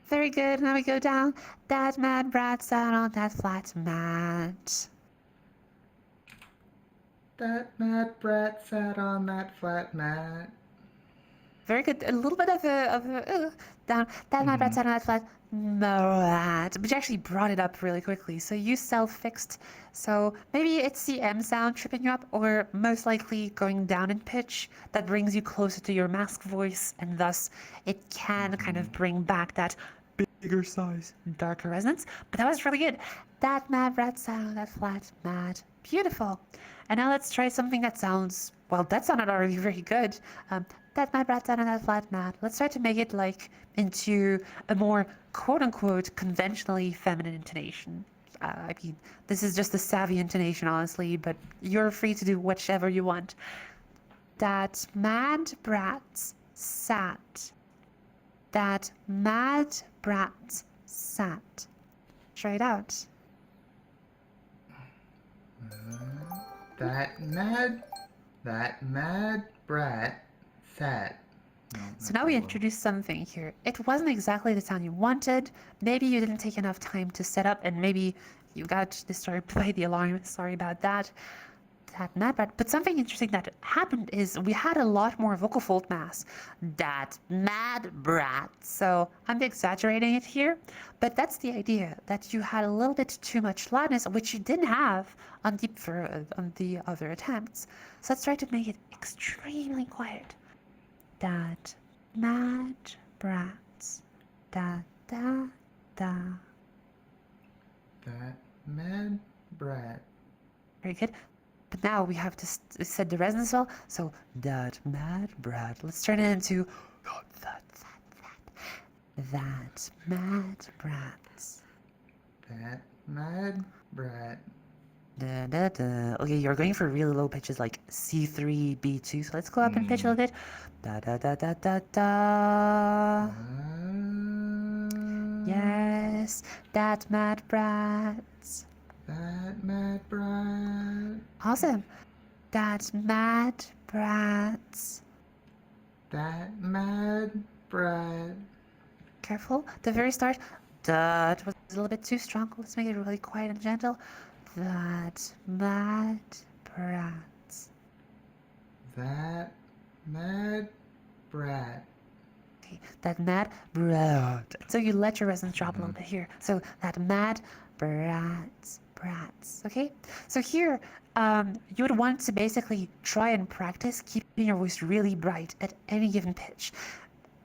Very good. Now we go down. That mad brat sat on that flat mat. That mad brat sat on that flat mat. Very good. A little bit of a down. That mad brat sat on that flat mat. But you actually brought it up really quickly. So you self-fixed. So maybe it's the M sound tripping you up, or most likely going down in pitch that brings you closer to your mask voice, and thus it can kind of bring back that bigger size, darker resonance. But that was really good. That mad brat sat on that flat mat. Beautiful. And now let's try something that sounds, well, that sounded already very good. That mad brat sat on that flat mat. Let's try to make it like into a more quote-unquote conventionally feminine intonation. I mean, this is just a savvy intonation, honestly, but you're free to do whichever you want. That mad brat sat. That mad brat sat. Try it out. That mad brat sat. No, So now we introduced something here. It wasn't exactly the sound you wanted. Maybe you didn't take enough time to set up, and maybe you got disturbed by the alarm. Sorry about that. That mad brat. But something interesting that happened is we had a lot more vocal fold mass. That mad brat. So I'm exaggerating it here, but that's the idea, that you had a little bit too much loudness, which you didn't have on the other attempts. So let's try to make it extremely quiet. That mad brats. Da da da. That mad brat. Very good. But now we have to set the resonance well. So that mad brat. Let's turn it into that mad brats. That mad brat. Da, da, da. Okay, you're going for really low pitches like C3, B2. So let's go up in pitch a little bit. Da da da da da da. Yes, that mad brats. That mad brat. Awesome. That mad brats. That mad brat. Careful. The very start. That was a little bit too strong. Let's make it really quiet and gentle. That mad brats. That mad brat. Okay, that mad brat. So you let your resonance drop a little bit here. So that mad brats. Okay, so here you would want to basically try and practice keeping your voice really bright at any given pitch.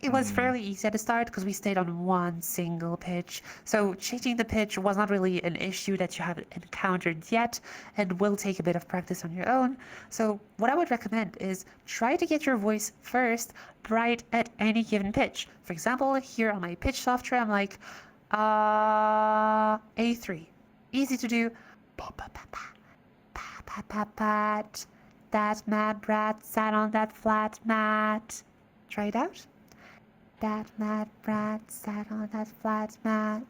It was fairly easy at the start because we stayed on one single pitch, so changing the pitch was not really an issue that you haven't encountered yet, and will take a bit of practice on your own. So what I would recommend is try to get your voice first bright at any given pitch. For example, here on my pitch software, I'm like A3. Easy to do. That mad brat sat on that flat mat. Try it out. That mad brat sat on that flat mat.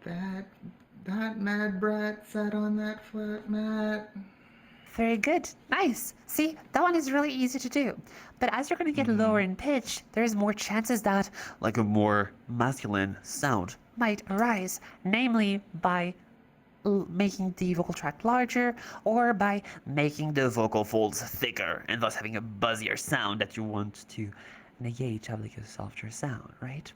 That mad brat sat on that flat mat. Very good. Nice. See, that one is really easy to do. But as you're going to get lower in pitch, there's more chances that, like, a more masculine sound might arise, namely by making the vocal tract larger or by making the vocal folds thicker and thus having a buzzier sound that you want to negate to have like a softer sound, right?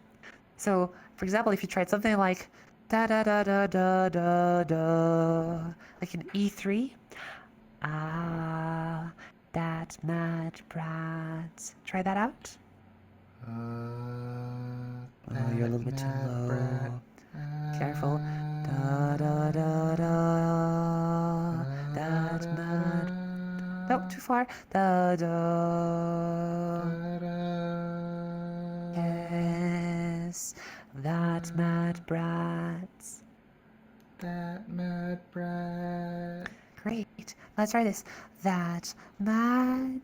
So, for example, if you tried something like da da da da da da da, like an E3, ah, that mad brat. Try that out. Oh, you're a little bit too low. Careful. Da da da da. That mad. No, too far. Da da. Yes. That mad brat. That mad brat. Great. Let's try this. That mad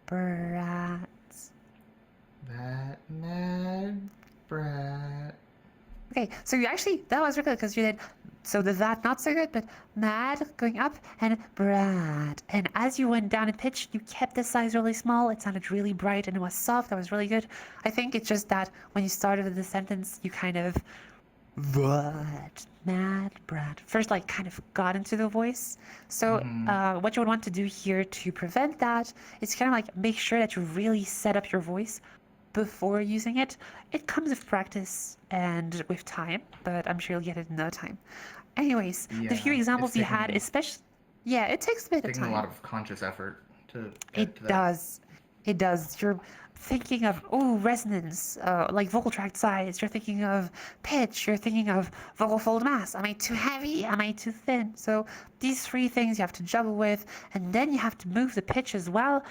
brat. That mad brat. Okay, so you actually, that was really good because you did, so the that not so good, but mad going up and brat. And as you went down in pitch, you kept the size really small. It sounded really bright and it was soft. That was really good. I think it's just that when you started the sentence, you kind of, what? Mad brat. First, like, kind of got into the voice. So, what you would want to do here to prevent that is kind of like make sure that you really set up your voice before using it. It comes with practice and with time, but I'm sure you'll get it in no time. Anyways, the few Yeah, examples it's you taking- had, especially, yeah, it takes a bit of Taking a time. lot of conscious effort to get to It that. does. It does. You're thinking of, oh, resonance, like vocal tract size. You're thinking of pitch. You're thinking of vocal fold mass. Am I too heavy? Am I too thin? So these three things you have to juggle with, and then you have to move the pitch as well.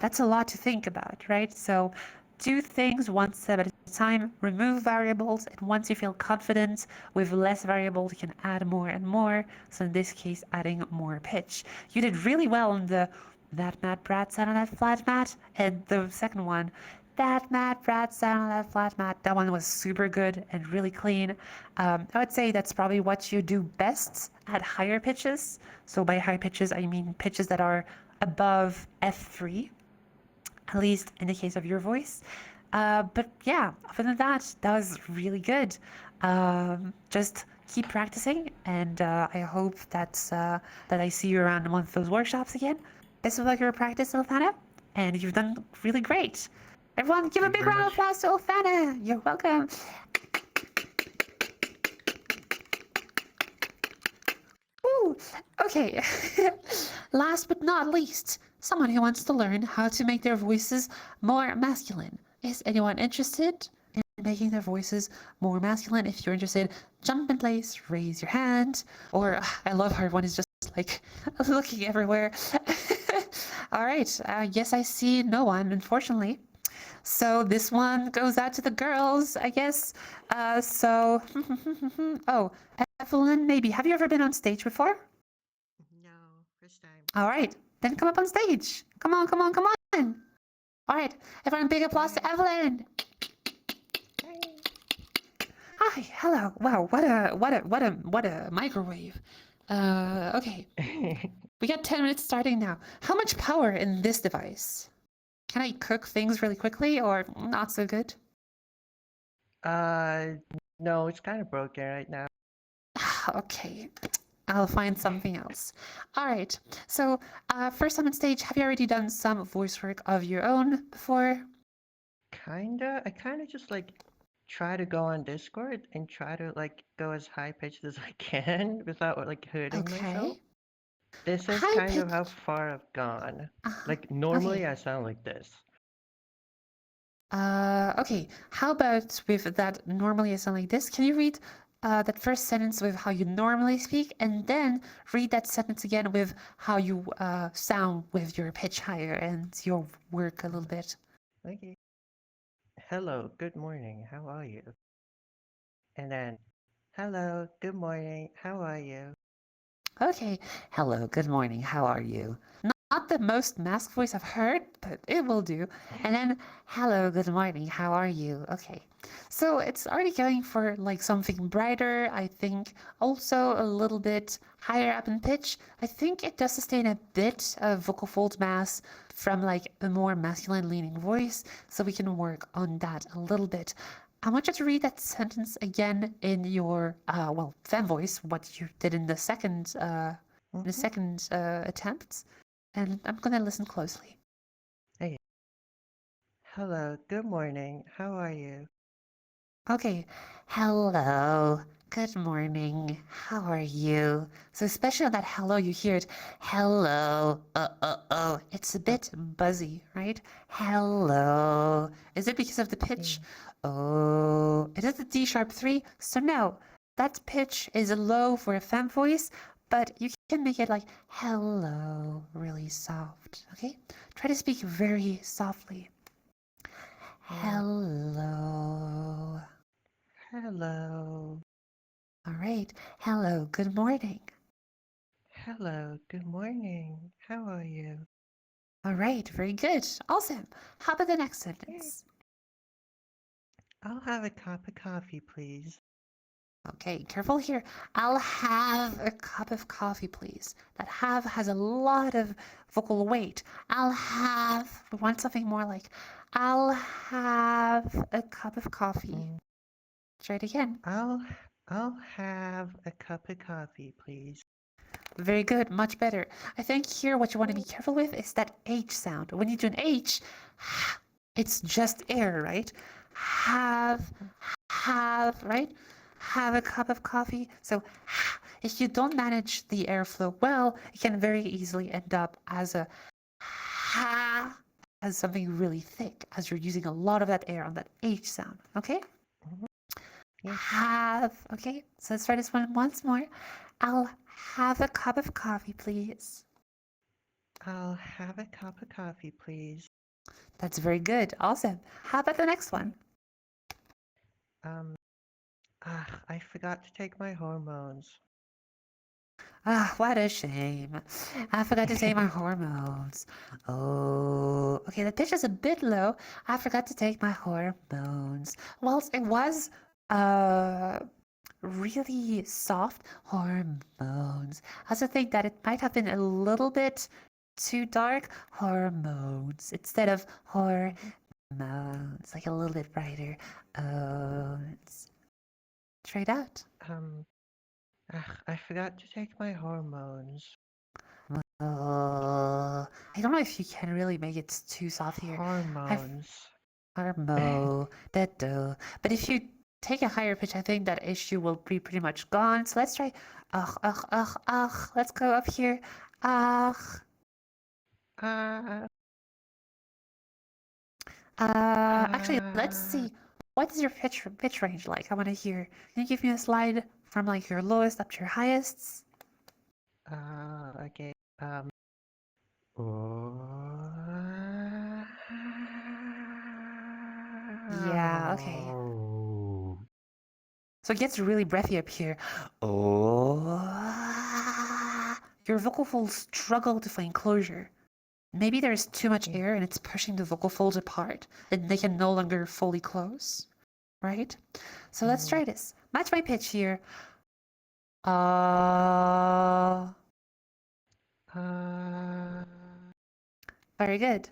That's a lot to think about, right? So do things one step at a time, remove variables, and once you feel confident with less variables, you can add more and more. So in this case, adding more pitch. You did really well on the that mad brat sat on that flat mat, and the second one, that mad brat sat on that flat mat. That one was super good and really clean. I would say that's probably what you do best at higher pitches. So by high pitches, I mean pitches that are above F3, at least in the case of your voice. But yeah, other than that, that was really good. Just keep practicing, and I hope that I see you around one of those workshops again. Best of luck in your practice, Ilfana, and you've done really great. Everyone, give a Thank you big very round of much. applause to Ilfana. You're welcome. Ooh, okay. Last but not least, someone who wants to learn how to make their voices more masculine. Is anyone interested in making their voices more masculine? If you're interested, jump in place, raise your hand. Or I love how everyone is just like looking everywhere. All right. Yes, I see no one, unfortunately. So this one goes out to the girls, I guess. Oh, Evelyn, maybe. Have you ever been on stage before? No, first time. All right, then come up on stage. Come on, come on, come on. All right, everyone, big applause to Evelyn. Hi, hello. Wow, what a microwave. Okay. We got 10 minutes starting now. How much power in this device? Can I cook things really quickly or not so good? No, it's kind of broken right now. Okay, I'll find something else. All right, so first time on stage, have you already done some voice work of your own before? Kinda. I kind of just like try to go on Discord and try to like go as high pitched as I can without like hurting myself. Okay. This is High kind of pitch. how far I've gone. Uh-huh. Like normally Okay. I sound like this. Okay. How about with that normally I sound like this? Can you read that first sentence with how you normally speak and then read that sentence again with how you sound with your pitch higher and your work a little bit? Okay. Hello, good morning. How are you? And then, hello, good morning. How are you? Okay. Hello. Good morning. How are you? Not not the most mask voice I've heard, but it will do. And then, hello, good morning, how are you? Okay. So it's already going for like something brighter, I think. Also a little bit higher up in pitch. I think it does sustain a bit of vocal fold mass from like a more masculine leaning voice. So we can work on that a little bit. I want you to read that sentence again in your, well, fem voice, what you did in the second attempt, and I'm gonna listen closely. Hey. Hello, good morning. How are you? Okay, hello, good morning, how are you? So especially on that hello, you hear it, hello, oh. It's a bit buzzy, right? Hello. Is it because of the pitch? Oh, it is the D sharp 3, so no, that pitch is low for a femme voice, but you can make it like hello, really soft, okay? Try to speak very softly. Hello. Hello. All right. Hello. Good morning. Hello, good morning. How are you? All right. Very good. Awesome. How about the next sentence? I'll have a cup of coffee, please. Okay. Careful here. I'll have a cup of coffee, please. That have has a lot of vocal weight. I'll have. We want something more like I'll have a cup of coffee. Try it again. I'll have a cup of coffee, please. Very good, much better. I think here what you want to be careful with is that H sound. When you do an H, it's just air, right? Have, right? Have a cup of coffee. So if you don't manage the airflow well, it can very easily end up as a ha, as something really thick, as you're using a lot of that air on that H sound, okay? Have, okay? So let's try this one once more. I'll have a cup of coffee, please. I'll have a cup of coffee, please. That's very good. Awesome. How about the next one? I forgot to take my hormones. Ah, what a shame. I forgot to take my hormones. Oh, okay, the pitch is a bit low. I forgot to take my hormones. Whilst it was really soft, hormones. I also think that it might have been a little bit too dark, hormones, instead of hormones, like a little bit brighter. Oh, try it out. I forgot to take my hormones. I don't know if you can really make it too soft here. Hormones. But if you take a higher pitch, I think that issue will be pretty much gone. So let's try. Let's go up here. Actually, let's see. What is your pitch range like? I want to hear. Can you give me a slide from like your lowest up to your highest? Okay. Yeah, okay. So it gets really breathy up here. Oh, your vocal folds struggle to find closure. Maybe there's too much air and it's pushing the vocal folds apart and they can no longer fully close, right? So let's try this. Match my pitch here. Very good.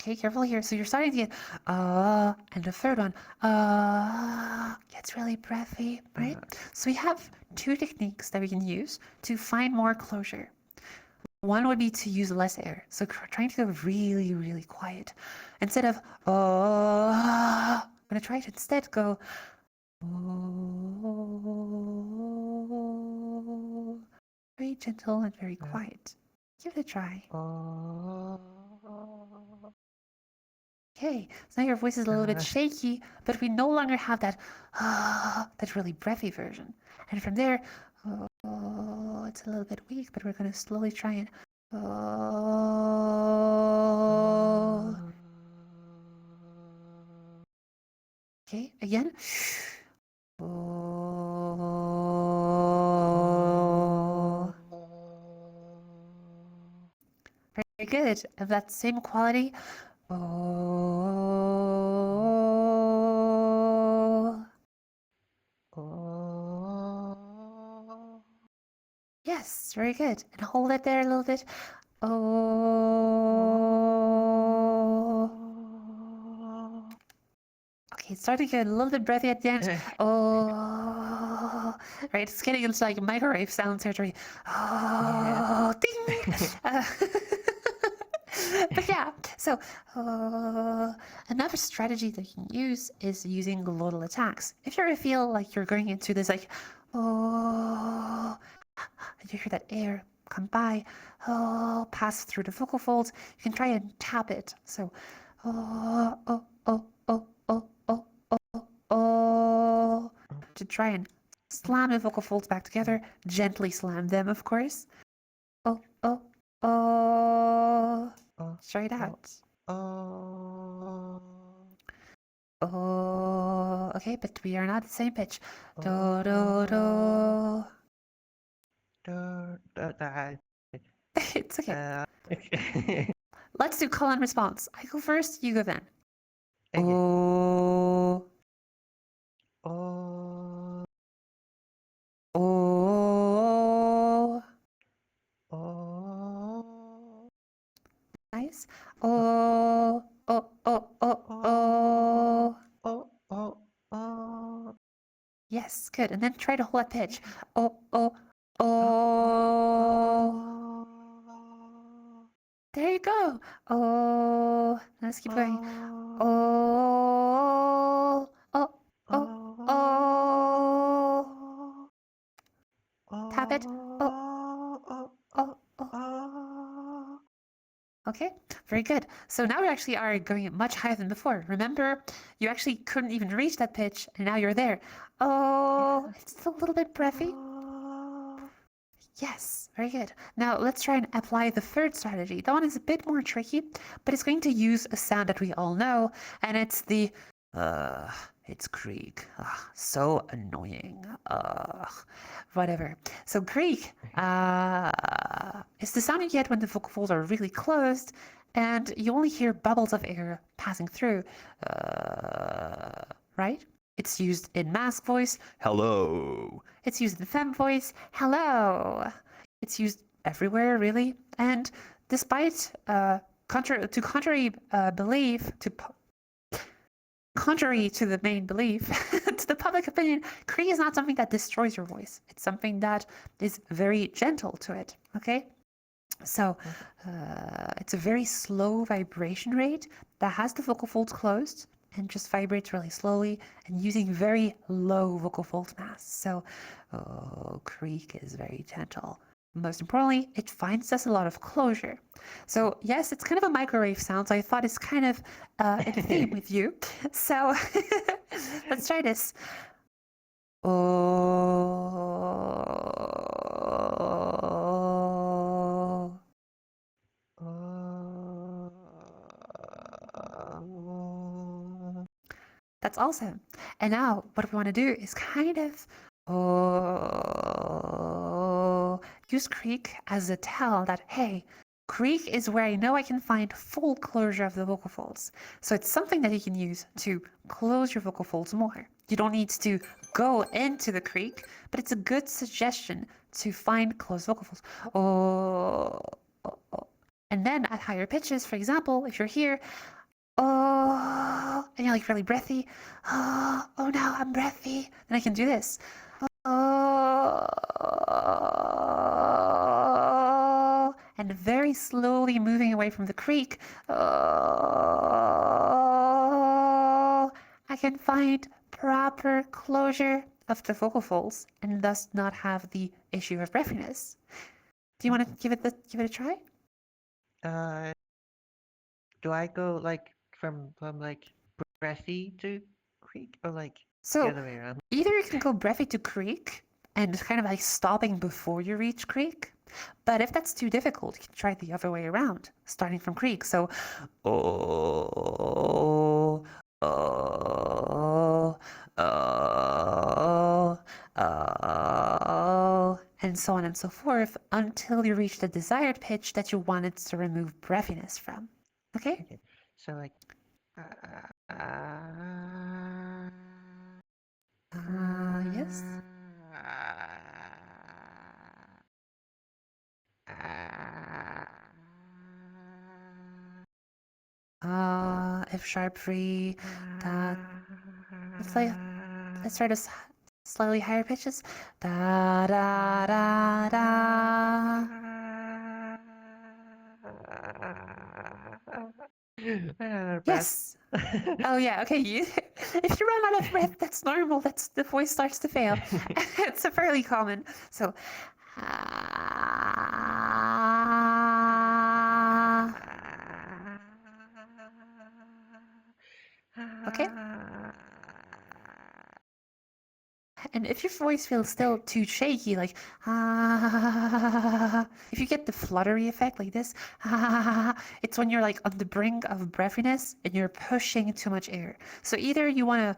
Okay, careful here. So you're starting to get and the third one gets really breathy, right? So we have two techniques that we can use to find more closure. One would be to use less air. So trying to go really, really quiet. Instead of I'm gonna try to instead go very gentle and very quiet. Give it a try. Okay, so now your voice is a little bit shaky, but we no longer have that that really breathy version. And from there, it's a little bit weak, but we're going to slowly try and okay, again. good. And that same quality. Oh. Yes, very good. And hold it there a little bit. Okay, it's starting to get a little bit breathy at the end. Right, it's getting into like microwave sound territory. Ding! But yeah, so another strategy that you can use is using glottal attacks. If you ever feel like you're going into this like, and you hear that air come by, pass through the vocal folds, you can try and tap it. So, to try and slam the vocal folds back together, gently slam them, of course. Try it out. Okay, but we are not the same pitch. Do, do, do. It's okay. Let's do call and response. I go first, you go then. Okay. Oh. Oh. Oh. Oh. Nice. Oh. Oh. Oh. Oh. Oh. Oh. Oh. Oh. Yes, good. And then try to hold that pitch. Oh. Oh. Oh. There you go. Oh. Let's keep going. Oh. Oh. Oh. Oh. Tap it. Oh. Oh. Oh. Okay, very good. So now we actually are going much higher than before. Remember, you actually couldn't even reach that pitch, and now you're there. Oh, it's a little bit breathy. Yes, very good. Now let's try and apply the third strategy. That one is a bit more tricky, but it's going to use a sound that we all know, and it's the it's Greek. So annoying. Whatever. So Greek is the sound you get when the vocal folds are really closed, and you only hear bubbles of air passing through. Right? It's used in masc voice, hello. It's used in femme voice, hello. It's used everywhere, really. And despite contrary to the main belief, to the public opinion, Cree is not something that destroys your voice. It's something that is very gentle to it. Okay. So it's a very slow vibration rate that has the vocal folds closed and just vibrates really slowly and using very low vocal fold mass. So Creek is very gentle. Most importantly, it finds us a lot of closure. So yes, it's kind of a microwave sound, so I thought it's kind of in theme with you. So let's try this. Oh. That's awesome. And now what we want to do is kind of use creak as a tell that, hey, creak is where I know I can find full closure of the vocal folds. So it's something that you can use to close your vocal folds more. You don't need to go into the creak, but it's a good suggestion to find closed vocal folds. And then at higher pitches, for example, if you're here, and you're like really breathy. Oh no, I'm breathy. Then I can do this. And very slowly moving away from the creak. I can find proper closure of the vocal folds and thus not have the issue of breathiness. Do you want to give it a try? Do I go like from like breathy to creek or like So the other way around? either you can go breathy to creek and kind of like stopping before you reach creek, but if that's too difficult, you can try the other way around, starting from creek. So, oh, oh, oh, oh, and so on and so forth until you reach the desired pitch that you wanted to remove breathiness from. Okay? Okay. So like. Yes. F sharp 3. Da. Let's try to slightly higher pitches. Da da da da. Yes. Oh yeah. Okay. If you run out of breath, that's normal. That's the voice starts to fail. It's a fairly common. So. Okay. And if your voice feels still too shaky, like if you get the fluttery effect like this, it's when you're like on the brink of breathiness and you're pushing too much air. So either you want to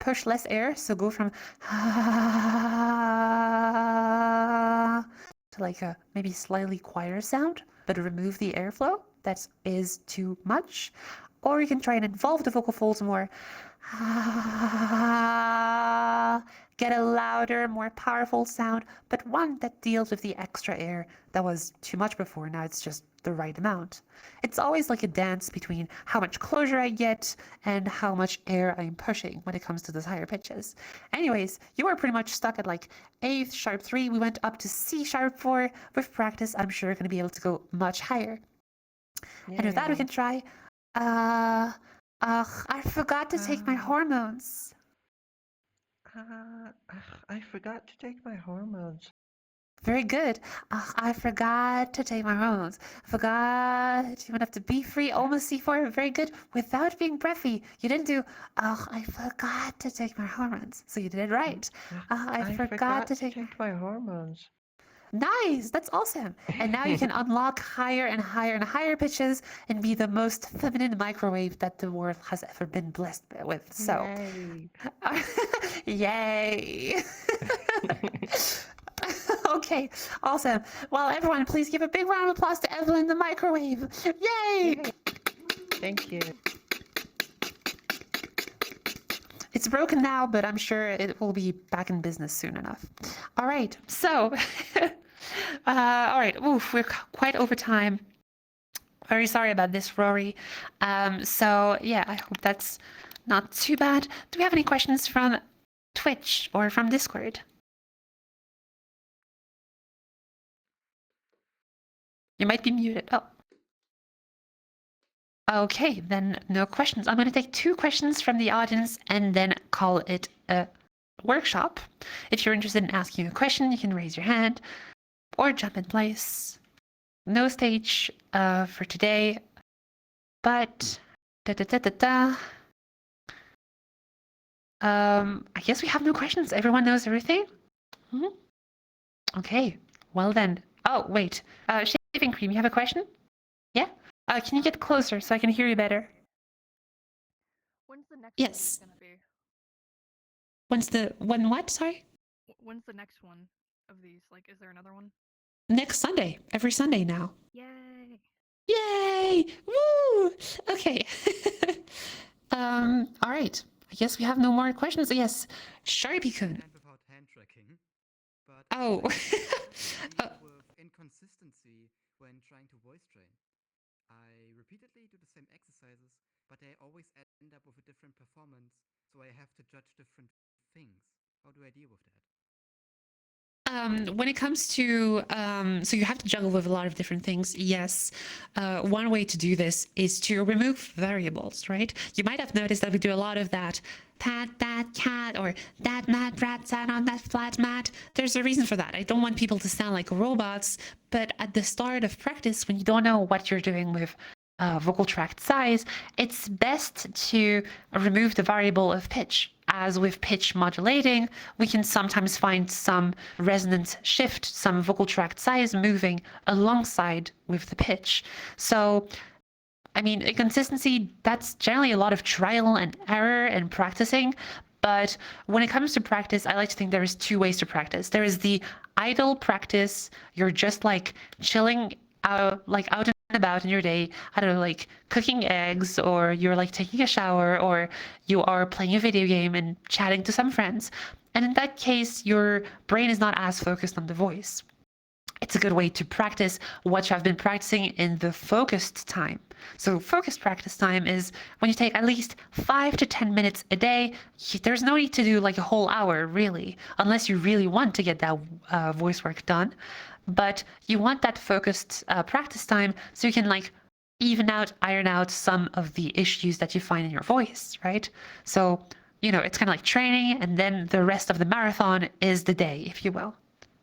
push less air, so go from to like a maybe slightly quieter sound, but remove the airflow that is too much. Or you can try and involve the vocal folds more. Get a louder, more powerful sound, but one that deals with the extra air that was too much before. Now it's just the right amount. It's always like a dance between how much closure I get and how much air I'm pushing when it comes to those higher pitches. Anyways, you were pretty much stuck at like A sharp 3. We went up to C sharp 4. With practice, I'm sure you're going to be able to go much higher. And with that, we can try. I forgot to take my hormones. I forgot to take my hormones. Very good. I forgot to take my hormones. Forgot you went up to B3, almost C4. Very good. Without being breathy. You didn't do, I forgot to take my hormones. So you did it right. I forgot to take my hormones. Nice. That's awesome. And now you can unlock higher and higher and higher pitches and be the most feminine microwave that the world has ever been blessed with. So, Yay. yay. Okay, awesome. Well, everyone, please give a big round of applause to Evelyn the microwave. Yay! Thank you. It's broken now, but I'm sure it will be back in business soon enough. All right, so, all right, oof, we're quite over time. Very sorry about this, Rory. So, yeah, I hope that's not too bad. Do we have any questions from Twitch or from Discord? You might be muted. Oh. Okay, then no questions. I'm going to take 2 questions from the audience and then call it a workshop. If you're interested in asking a question, you can raise your hand or jump in place. No stage for today, but I guess we have no questions. Everyone knows everything? Mm-hmm. Okay, well then. Oh, wait. Shaving cream, you have a question? Yeah? Can you get closer so I can hear you better? When's the next Yes. one gonna be? When what? Sorry? When's the next one of these? Like, is there another one? Next Sunday. Every Sunday now. Yay! Yay! Woo! Okay. All right. I guess we have no more questions. Yes, Sharpie-kun. Without hand tracking, but Oh. with inconsistency when trying to voice train. I repeatedly do the same exercises, but I always end up with a different performance, so I have to judge different things. How do I deal with that? When it comes to, so you have to juggle with a lot of different things. Yes. One way to do this is to remove variables, right? You might have noticed that we do a lot of that pat that cat or that mad rat sat on that flat mat. There's a reason for that. I don't want people to sound like robots, but at the start of practice, when you don't know what you're doing with vocal tract size, it's best to remove the variable of pitch. As with pitch modulating, we can sometimes find some resonance shift, some vocal tract size moving alongside with the pitch. So, I mean, inconsistency, that's generally a lot of trial and error and practicing, But when it comes to practice, I like to think there is two ways to practice. There is the idle practice. You're just like chilling out, like out and about in your day. I don't know, like cooking eggs, or you're like taking a shower, or you are playing a video game and chatting to some friends. And in that case, your brain is not as focused on the voice. It's a good way to practice what you have been practicing in the focused time. So focused practice time is when you take at least 5 to 10 minutes a day. There's no need to do like a whole hour, really, unless you really want to get that voice work done. But you want that focused practice time so you can like iron out some of the issues that you find in your voice, right? So, it's kind of like training, and then the rest of the marathon is the day, if you will,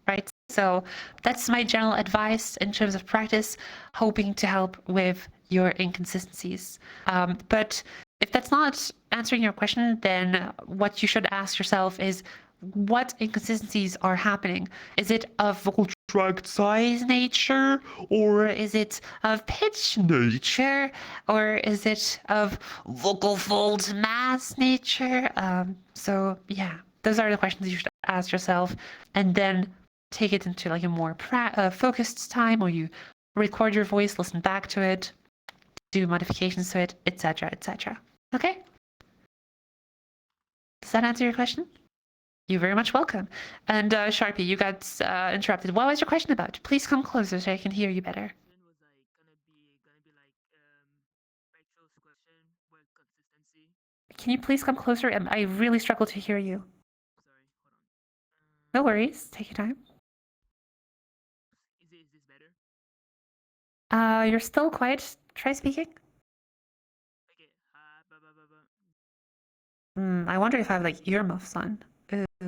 right? So that's my general advice in terms of practice, hoping to help with your inconsistencies. But if that's not answering your question, then what you should ask yourself is, what inconsistencies are happening? Is it of vocal tract size nature, or is it of pitch nature, or is it of vocal fold mass nature? So yeah, those are the questions you should ask yourself, and then take it into like a more focused time, or you record your voice, listen back to it, do modifications to it, etc., etc. Okay? Does that answer your question? You're very much welcome. And Sharpie, you got interrupted. What was your question about? Please come closer so I can hear you better. Can you please come closer? I really struggle to hear you. No worries. Take your time. Is this better? You're still quiet. Try speaking. Okay. I wonder if I have like earmuffs on. Okay. But I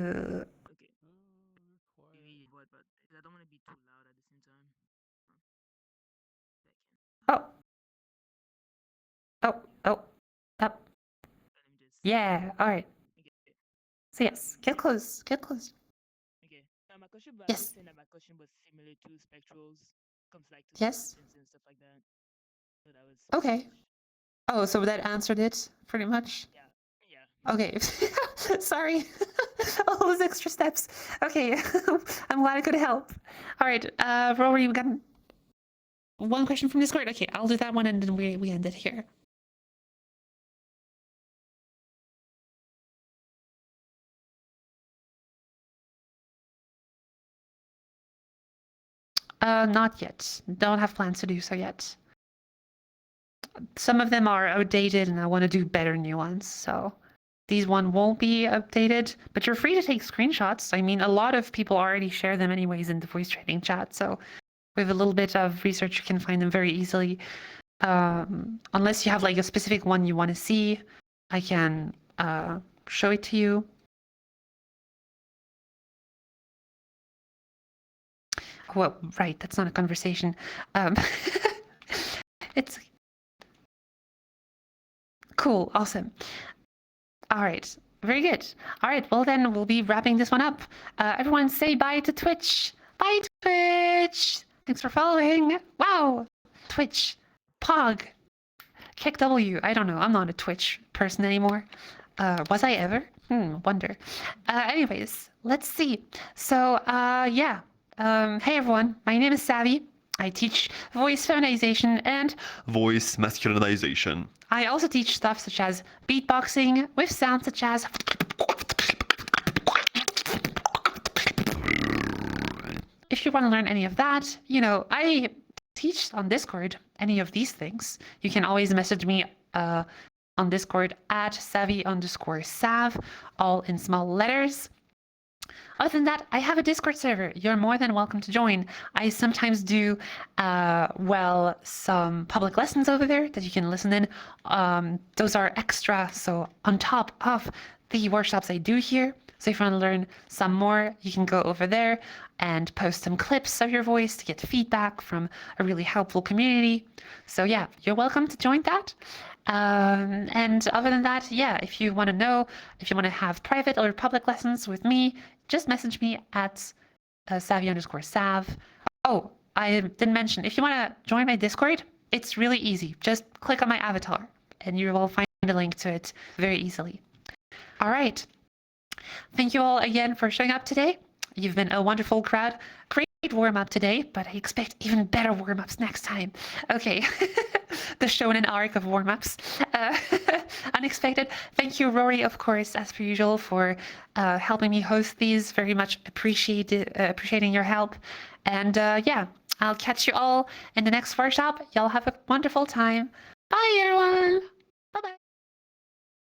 don't want to be too loud at the same time. Oh. Up. Yeah. All right. Okay. So yes, get close. Get close. Okay. My question, Yes. saying that my question was similar to spectrals, comes like to Yes. substance and stuff like that. So that was Okay. Oh, so that answered it pretty much. Yeah. Okay. Sorry. All those extra steps. Okay. I'm glad I could help. All right. Rory, we got one question from Discord. Okay, I'll do that one, and then we end it here. Not yet. Don't have plans to do so yet. Some of them are outdated, and I want to do better new ones. So these one won't be updated, but you're free to take screenshots. I mean, a lot of people already share them anyways in the voice training chat. So with a little bit of research, you can find them very easily. Unless you have like a specific one you want to see, I can show it to you. Well, right, that's not a conversation. It's cool, awesome. All right, very good. All right, well then we'll be wrapping this one up. Everyone say bye to Twitch. Bye Twitch. Thanks for following. Wow, Twitch, Pog, Kick W. I don't know. I'm not a Twitch person anymore. Was I ever? Wonder. Anyways, let's see. So yeah. Hey everyone, my name is Savvy. I teach voice feminization and voice masculinization. I also teach stuff such as beatboxing with sounds such as if you want to learn any of that, I teach on Discord any of these things. You can always message me on Discord at savvy_sav, all in small letters. Other than that, I have a Discord server. You're more than welcome to join. I sometimes do, some public lessons over there that you can listen in. Those are extra, so on top of the workshops I do here. So if you want to learn some more, you can go over there and post some clips of your voice to get feedback from a really helpful community. So yeah, you're welcome to join that. And other than that, yeah, if you want to have private or public lessons with me, just message me at savvy_sav. Oh, I didn't mention, if you want to join my Discord, it's really easy. Just click on my avatar and you will find a link to it very easily. All right. Thank you all again for showing up today. You've been a wonderful crowd. Great warm-up today, but I expect even better warm-ups next time. Okay, the shonen arc of warm-ups. Unexpected. Thank you, Rory, of course, as per usual, for helping me host these. Very much appreciating your help. And yeah, I'll catch you all in the next workshop. Y'all have a wonderful time. Bye, everyone!